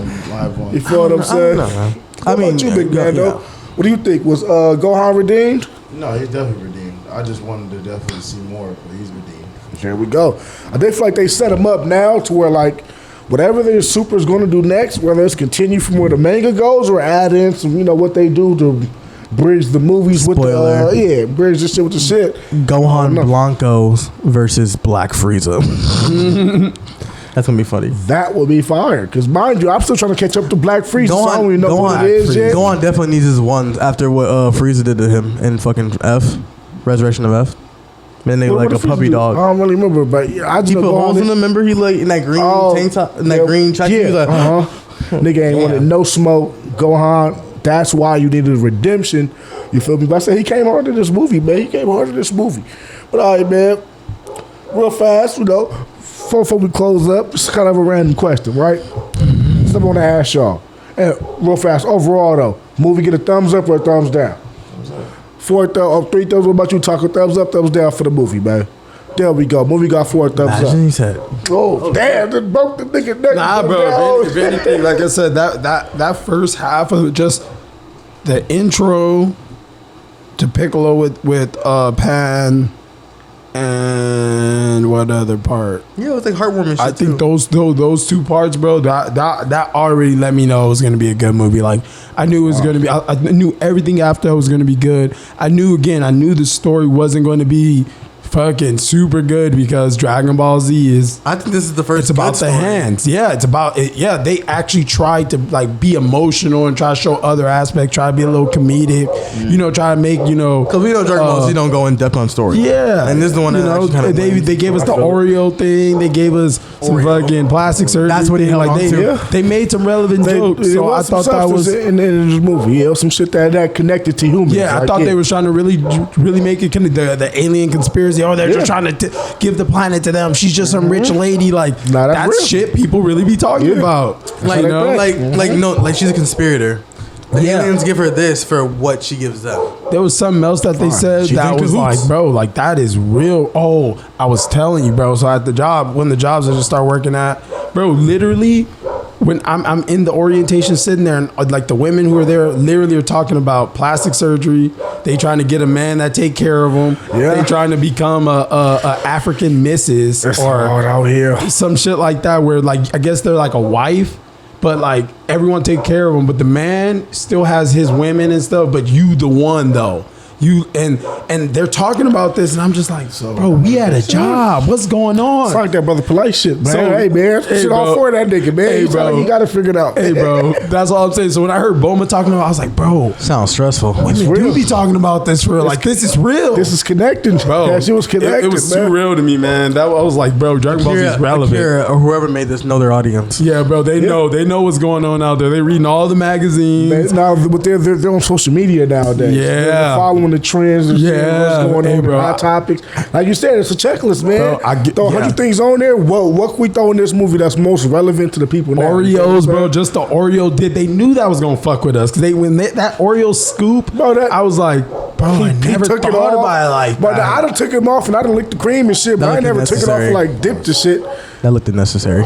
Speaker 1: You feel what I'm saying? What about you, big man, though? What do you think? Was Gohan redeemed?
Speaker 3: No, he's definitely redeemed. I just wanted to definitely see more, but he's redeemed.
Speaker 1: There we go. I feel like they set him up now to where, like, whatever their super is going to do next, whether it's continue from where the manga goes or add in some, what they do to bridge the movies with the, bridge this shit with the shit.
Speaker 2: Gohan Blancos versus Black Frieza. That's gonna be funny.
Speaker 1: That would be fire. Because mind you, I'm still trying to catch up to Black Frieza. So I don't even know what it is yet.
Speaker 2: Gohan definitely needs his ones after what Frieza did to him in fucking F, Resurrection of F. Man, they like a puppy dog.
Speaker 1: I don't really remember, but yeah, I just
Speaker 2: He put holes in them. Remember, he like in that green tank top, in that green track.
Speaker 1: Yeah,
Speaker 2: Like,
Speaker 1: nigga ain't wanted no smoke. Gohan. That's why you needed redemption. You feel me? But I said he came hard to this movie, man. He came hard to this movie. But all right, man. Real fast, before we close up, just kind of a random question, right? Something I want to ask y'all. And real fast, overall though, movie get a thumbs up or a thumbs down? 4 thumbs, 3 thumbs. What about you? Talk a thumbs up, thumbs down for the movie, man. There we go. Movie got 4 thumbs up.
Speaker 2: Imagine he said,
Speaker 1: Oh, damn! Just broke the nigga neck.
Speaker 4: Nah, bro. If anything, like I said, that first half of just the intro to Piccolo with Pan and what other part?
Speaker 2: yeah, it was like heartwarming shit.
Speaker 4: I think
Speaker 2: too.
Speaker 4: those 2 parts, bro. That already let me know it was gonna be a good movie. Like I knew it was gonna be. I knew everything after was gonna be good. I knew the story wasn't going to be fucking super good because Dragon Ball Z is.
Speaker 2: I think this is the first.
Speaker 4: It's about the hands. Yeah, it's about it. Yeah, they actually tried to like be emotional and try to show other aspects. Try to be a little comedic. Try to make
Speaker 2: Because we know Dragon Ball Z don't go in depth on story.
Speaker 4: Yeah,
Speaker 2: and this is the one that actually kind of
Speaker 4: they gave us the Oreo thing. They gave us some fucking plastic surgery.
Speaker 2: That's what he held on to.
Speaker 4: They made some relevant jokes. So I thought that was
Speaker 1: in this movie. Yeah, some shit that connected to humans.
Speaker 4: Yeah, I thought they was trying to really make it kind of the alien conspiracy. Oh, they're just trying to give the planet to them. She's just some rich lady. Like that's
Speaker 1: real.
Speaker 4: shit people really be talking about.
Speaker 2: Like she's a conspirator. The aliens give her this for what she gives them.
Speaker 4: There was something else that they said that was like, bro, like that is real. Oh, I was telling you, bro. So at the job, when the jobs I just start working at, bro, literally, when I'm in the orientation sitting there, and like the women who are there literally are talking about plastic surgery. They trying to get a man that take care of them.
Speaker 1: Yeah.
Speaker 4: They trying to become a African Mrs.
Speaker 1: That's
Speaker 4: or
Speaker 1: hard out here.
Speaker 4: some shit like that. Where like I guess they're like a wife. But like everyone take care of him, but the man still has his women and stuff. But you, the one though, you and they're talking about this, and I'm just like, bro, we had a job. What's going on?
Speaker 1: It's like that brother polite shit, man.
Speaker 4: So,
Speaker 1: hey man, shit all for that nigga, man.
Speaker 4: Hey, bro.
Speaker 1: You got to figure it out.
Speaker 4: Hey, bro, that's all I'm saying. So when I heard Boma talking about it, I was like, bro,
Speaker 2: Sounds stressful.
Speaker 4: women do be talking about this for real. Like this is real.
Speaker 1: This is connecting,
Speaker 4: bro.
Speaker 1: Yeah, she was connected.
Speaker 4: It was
Speaker 1: man.
Speaker 4: too real to me, man. That I was like, bro, Dragon Ball Z is relevant.
Speaker 2: Akira or whoever made this know their audience.
Speaker 4: Yeah, bro, they know what's going on out there. They reading all the magazines.
Speaker 1: Now, but they're on social media nowadays.
Speaker 4: Yeah.
Speaker 1: They're following the trends and seeing
Speaker 4: Yeah.
Speaker 1: what's going
Speaker 4: Hey,
Speaker 1: on,
Speaker 4: bro,
Speaker 1: hot topics. Like you said, it's a checklist, man.
Speaker 4: Bro, I get-
Speaker 1: Throw 100
Speaker 4: yeah.
Speaker 1: things on there. What can we throw in this movie that's most relevant to the people now?
Speaker 4: Oreos, bro. Just the Oreo did. They knew that was gonna fuck with us because that Oreo scoop,
Speaker 1: Bro, that-
Speaker 4: I was like, bro, I never
Speaker 1: took it
Speaker 4: thought
Speaker 1: off.
Speaker 4: about it like
Speaker 1: But
Speaker 4: that.
Speaker 1: I done took him off and I done licked the cream and shit. But I
Speaker 2: looked
Speaker 1: never took it off
Speaker 2: unnecessary.
Speaker 1: and like dipped the shit.
Speaker 2: That looked unnecessary.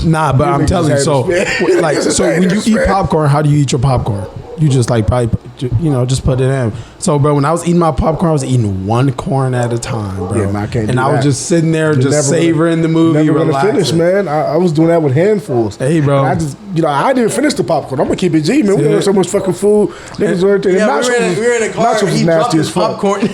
Speaker 4: Nah, but I'm
Speaker 1: niggas
Speaker 4: telling you. So,
Speaker 1: haters, man.
Speaker 4: so when you
Speaker 1: Haters,
Speaker 4: eat
Speaker 1: man.
Speaker 4: popcorn, how do you eat your popcorn? You just like probably, just put it in. So, bro, when I was eating my popcorn, I was eating one corn at a time, bro.
Speaker 1: Yeah, man, I can't
Speaker 4: and
Speaker 1: do
Speaker 4: I was
Speaker 1: that.
Speaker 4: just sitting there,
Speaker 1: You're
Speaker 4: just
Speaker 1: never gonna-
Speaker 4: savoring the movie,
Speaker 1: Never gonna
Speaker 4: relaxing.
Speaker 1: finish, man. I was doing that with handfuls.
Speaker 4: Hey, bro.
Speaker 1: And I just, I didn't finish the popcorn. I'm gonna keep it G, man. We
Speaker 4: Yeah.
Speaker 1: got so much fucking food. Niggas were everything.
Speaker 2: Yeah,
Speaker 1: Nachos
Speaker 2: we were in a car.
Speaker 1: nachos
Speaker 2: And
Speaker 1: was
Speaker 2: he dropped
Speaker 1: nasty
Speaker 2: his
Speaker 1: as fuck.
Speaker 2: popcorn.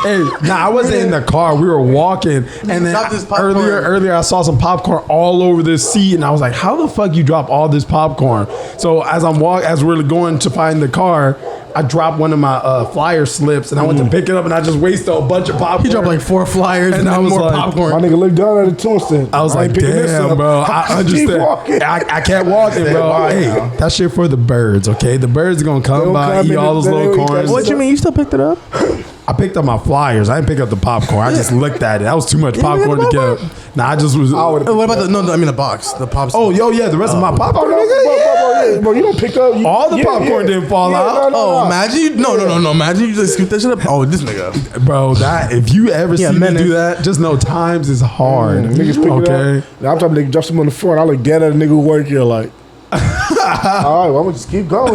Speaker 4: Hey, nah, I wasn't in the car. We were walking, and then
Speaker 2: dropped his popcorn.
Speaker 4: earlier, I saw some popcorn all over the seat, and I was like, "How the fuck you drop all this popcorn?" So as we're going to find the car, I dropped one of my flyer slips, and I went to pick it up, and I just wasted a bunch of popcorn.
Speaker 2: He dropped like 4 flyers and
Speaker 4: I
Speaker 2: then
Speaker 4: was
Speaker 2: more
Speaker 4: like,
Speaker 2: popcorn.
Speaker 1: My nigga looked down at it too and said,
Speaker 4: I was like,
Speaker 1: ain't picking this
Speaker 4: damn,
Speaker 1: up.
Speaker 4: bro. I
Speaker 1: Keep
Speaker 4: understand.
Speaker 1: walking.
Speaker 4: I kept walking, bro.
Speaker 1: Why
Speaker 4: Hey,
Speaker 1: now?
Speaker 4: that shit for the birds, okay? The birds are gonna come
Speaker 1: They'll
Speaker 4: by,
Speaker 1: come
Speaker 4: eat
Speaker 1: in
Speaker 4: all
Speaker 1: and
Speaker 4: those
Speaker 1: they'll
Speaker 4: little
Speaker 1: eat that
Speaker 4: corns.
Speaker 1: shit.
Speaker 2: What you mean? You still picked it up?
Speaker 4: I picked up my flyers. I didn't pick up the popcorn. I just looked at it. That was too much popcorn to get. Nah, I just was.
Speaker 2: What about the box? The pops.
Speaker 4: Oh, yeah, the rest of my popcorn,
Speaker 1: Oh,
Speaker 4: nigga.
Speaker 1: no, bro, you don't pick up.
Speaker 4: All the popcorn didn't fall out.
Speaker 2: Oh, imagine you. No. Imagine you just scoop that shit up. Oh, this nigga.
Speaker 4: Bro, that if you ever see me
Speaker 2: menace.
Speaker 4: do that, just know times is hard.
Speaker 1: Niggas pick
Speaker 4: Okay.
Speaker 1: it up. Now, I'm talking nigga drop some on the floor and I look dead at a nigga who work here like, all right, well, I'm gonna just keep going.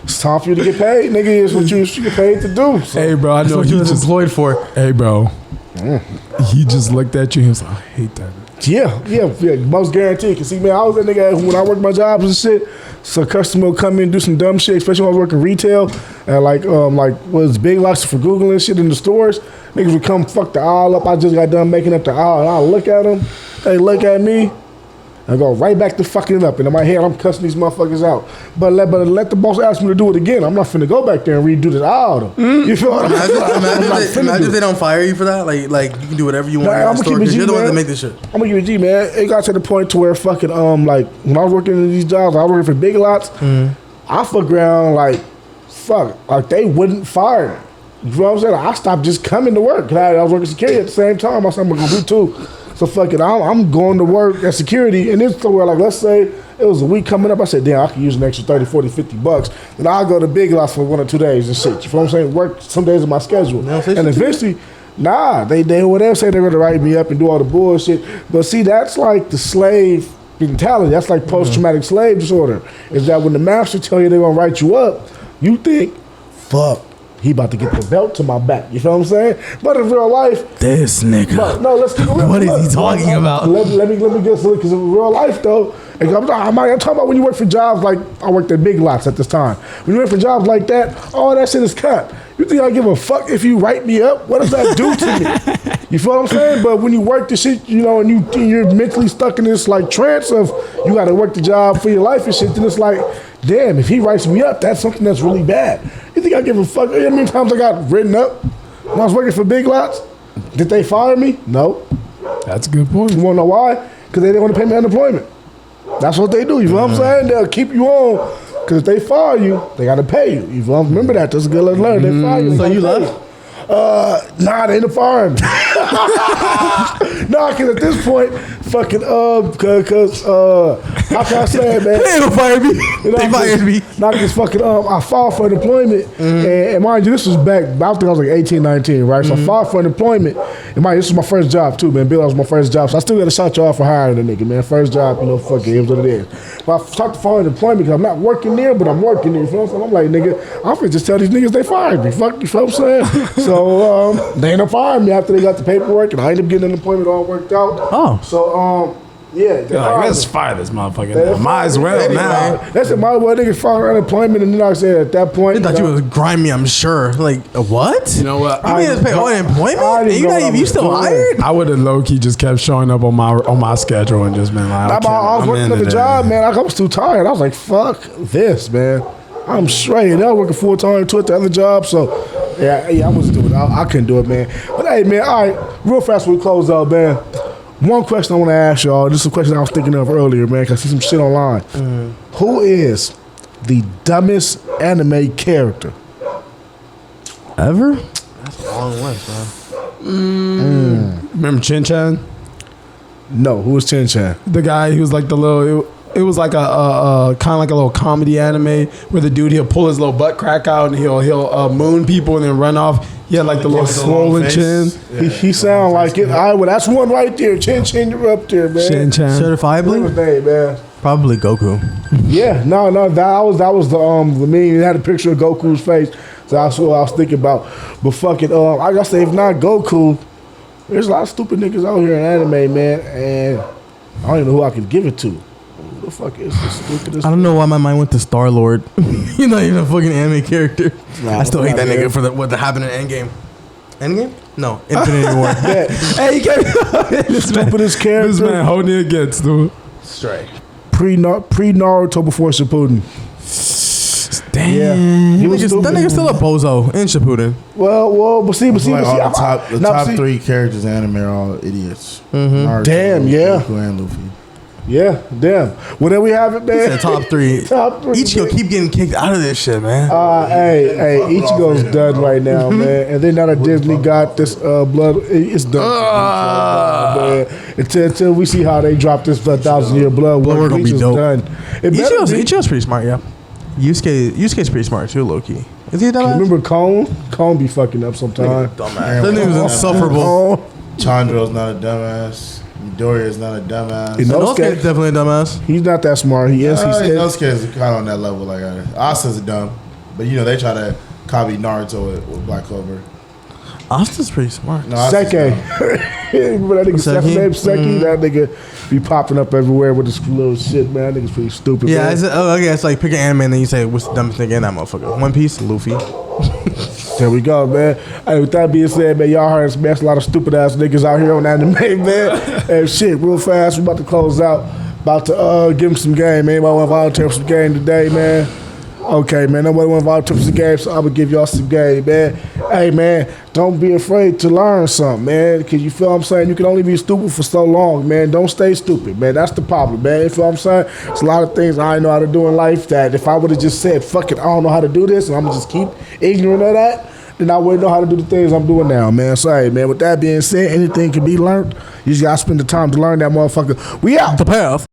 Speaker 1: It's time for you to get paid, nigga. It's what you get paid to do. So.
Speaker 4: Hey, bro, I
Speaker 2: That's
Speaker 4: know
Speaker 2: what
Speaker 4: he
Speaker 2: you was
Speaker 4: just.
Speaker 2: employed for.
Speaker 4: Hey, bro. He just looked at you. He was like, I hate that.
Speaker 1: Yeah, most guaranteed. Cause see, man, I was that nigga when I worked my jobs and shit. So a customer would come in and do some dumb shit, especially when I was working retail, and like was big lots for Google and shit in the stores. Niggas would come fuck the aisle up. I just got done making up the aisle, and I look at them. They look at me. I go right back to fucking it up. And in my head, I'm cussing these motherfuckers out. But let the boss ask me to do it again. I'm not finna go back there and redo this out. You feel what I'm saying?
Speaker 2: Imagine if they don't fire you for that. Like you can do whatever you want
Speaker 1: Nah,
Speaker 2: in the store because you're the one that make this shit.
Speaker 1: I'm gonna give you a G, man. It got to the point to where fucking like when I was working in these jobs, I was working for big lots. I fuck around like they wouldn't fire me. You know what I'm saying? I stopped just coming to work. 'Cause I was working security at the same time. I said I'm gonna do too. So fucking, I'm going to work at security, and it's somewhere like, let's say it was a week coming up. I said, damn, I could use an extra 30, 40, 50 bucks. Then I'll go to Big Lots for 1 or 2 days and shit. You feel what I'm saying? Work some days of my schedule. And eventually, they whatever say they're going to write me up and do all the bullshit. But see, that's like the slave mentality. That's like post-traumatic slave disorder. Is that when the master tell you they're going to write you up, you think, fuck. He about to get the belt to my back. You feel what I'm saying? But in real life,
Speaker 5: This nigga.
Speaker 1: no, let's keep it real.
Speaker 5: What is he talking about?
Speaker 1: Let me get some, because in real life though, I'm talking about when you work for jobs like I worked at Big Lots at this time. When you work for jobs like that, all that shit is cut. You think I give a fuck if you write me up? What does that do to me? You feel what I'm saying? But when you work the shit, you know, and you're mentally stuck in this like trance of you got to work the job for your life and shit, then it's like, damn, if he writes me up, that's something that's really bad. You think I give a fuck? You know how many times I got written up when I was working for Big Lots? Did they fire me? No.
Speaker 4: That's a good point.
Speaker 1: You want to know why? Because they didn't want to pay me unemployment. That's what they do. You know what I'm saying? They'll keep you on because if they fire you, they got to pay you. You know, remember that. That's a good lesson learned. They fire you.
Speaker 2: So you left?
Speaker 1: Nah, they didn't fire me. Nah, because at this point, fucking, because, how can I say it, man?
Speaker 2: They don't fire me.
Speaker 1: You know,
Speaker 2: They fired me.
Speaker 1: Not because fucking, I filed for unemployment. And mind you, this was back, I think I was like 18, 19, right? So I filed for unemployment. And mind you, this was my first job too, man. Bill was my first job. So I still got to shout y'all for hiring the nigga, man. First job, you know, fuck it, it was what it is. But I started to file unemployment because I'm not working there, but I'm working there. You know what I'm saying? I'm like, nigga, I'm finna just tell these niggas they fired me. Fuck, you know what I'm saying? So they ended up firing me after they got the paperwork, and I ended up getting unemployment all worked out.
Speaker 5: Oh.
Speaker 1: So, yeah. They fired
Speaker 5: Let's
Speaker 1: me.
Speaker 5: fire this
Speaker 1: They
Speaker 5: motherfucker. Might as well
Speaker 1: fired me.
Speaker 5: now.
Speaker 1: That's it. Might as well niggas fire unemployment, and then I said at that point,
Speaker 2: They thought you was grimy, I'm sure. Like, what?
Speaker 5: You know what?
Speaker 2: You mean to pay unemployment?
Speaker 1: I didn't
Speaker 2: And
Speaker 1: know what I was
Speaker 2: you still
Speaker 1: doing.
Speaker 2: hired?
Speaker 4: I would have low key just kept showing up on my schedule and just been like,
Speaker 1: I was working at the job, man. I was too tired. I was like, fuck this, man. I'm straight. And I was working full time too at the other job, so yeah, I wasn't doing it. I couldn't do it, man. But hey, man, all right, real fast when we close out, man. One question I want to ask y'all. This is a question I was thinking of earlier, man, because I see some shit online. Who is the dumbest anime character?
Speaker 2: Ever? That's a long list, man.
Speaker 4: remember Chin Chan?
Speaker 1: No, who is Chin Chan?
Speaker 4: The guy who was like the little. It was like a kind of like a little comedy anime where the dude he'll pull his little butt crack out and he'll moon people and then run off. He had like the little swollen chin.
Speaker 1: He sound like it. All right, well, that's one right there. Chin Chin, you're up there, man.
Speaker 4: Chin Chan.
Speaker 1: What's his
Speaker 2: Certifiably?
Speaker 1: name, man?
Speaker 2: Probably Goku.
Speaker 1: Yeah, no, that was the meme. It had a picture of Goku's face. So that's what I was thinking about. But fucking, I gotta say, if not Goku, there's a lot of stupid niggas out here in anime, man, and I don't even know who I could give it to. Who the fuck is the stupidest?
Speaker 2: I don't know why my mind went to Star-Lord. He's not even a fucking anime character.
Speaker 1: Nah,
Speaker 2: I still hate that
Speaker 1: not
Speaker 2: nigga
Speaker 1: there.
Speaker 2: for what happened in Endgame. Endgame? No, Infinity War.
Speaker 1: Yeah,
Speaker 4: Hey, he can't. this man,
Speaker 1: stupidest
Speaker 4: this
Speaker 1: character.
Speaker 4: man holding it against dude.
Speaker 2: Straight.
Speaker 1: Pre Naruto before Shippuden.
Speaker 2: Damn.
Speaker 1: Yeah. He was
Speaker 2: That
Speaker 1: stupid.
Speaker 2: nigga's still a bozo in Shippuden.
Speaker 1: Well, but see,
Speaker 3: I feel like all the
Speaker 1: now,
Speaker 3: top
Speaker 1: see-
Speaker 3: 3 characters in anime are all idiots. Naruto,
Speaker 1: Damn, yeah.
Speaker 3: Goku, and Luffy.
Speaker 1: Yeah, damn. Well, there we have it, man.
Speaker 2: The top 3.
Speaker 1: Top 3.
Speaker 2: Ichigo keep getting kicked out of this shit, man.
Speaker 1: Hey, Ichigo's done right now, man. And then now that Disney got this blood, it's done. Man. Until we see how they drop this 1,000-year blood
Speaker 2: Blood
Speaker 1: work,
Speaker 2: gonna be
Speaker 1: Bleach is
Speaker 2: dope.
Speaker 1: done. It better be.
Speaker 2: Ichigo's pretty smart, yeah. Yusuke's pretty smart too, low key. Is he a dumbass?
Speaker 1: Remember Cone? Cone be fucking up sometimes.
Speaker 2: Dumbass. That nigga was insufferable.
Speaker 3: Chandro's not a dumbass. Midoriya's not a dumbass.
Speaker 1: Inosuke-
Speaker 2: Inosuke's definitely a dumbass.
Speaker 1: He's not that smart. He is. He's
Speaker 3: Inosuke is kind of on that level. Like Asa's dumb, but you know they try to copy Naruto with Black Clover.
Speaker 2: Asta's pretty smart.
Speaker 3: No, Asa's
Speaker 1: Seke.
Speaker 3: dumb.
Speaker 1: Remember that nigga
Speaker 2: Seki?
Speaker 1: Seki? Seki? That nigga be popping up everywhere with this little shit, man. That nigga's pretty stupid.
Speaker 2: Yeah,
Speaker 1: man.
Speaker 2: okay, it's like pick an anime and then you say, what's the dumbest thing in that motherfucker? One Piece, Luffy.
Speaker 1: There we go, man. Hey, with that being said, man, y'all heard us, man. There's a lot of stupid ass niggas out here on anime, man. And shit, real fast, we about to close out. About to give him some game, man. Anybody want to volunteer for some game today, man? Okay, man. Nobody want to volunteer for some game, so I will give y'all some game, man. Hey, man, don't be afraid to learn something, man. Because you feel what I'm saying? You can only be stupid for so long, man. Don't stay stupid, man. That's the problem, man. You feel what I'm saying? There's a lot of things I know how to do in life that if I would have just said, fuck it, I don't know how to do this, and I'm going to just keep ignorant of that, then I wouldn't know how to do the things I'm doing now, man. So, hey, man, with that being said, anything can be learned. You just got to spend the time to learn that motherfucker. We out.
Speaker 5: The path.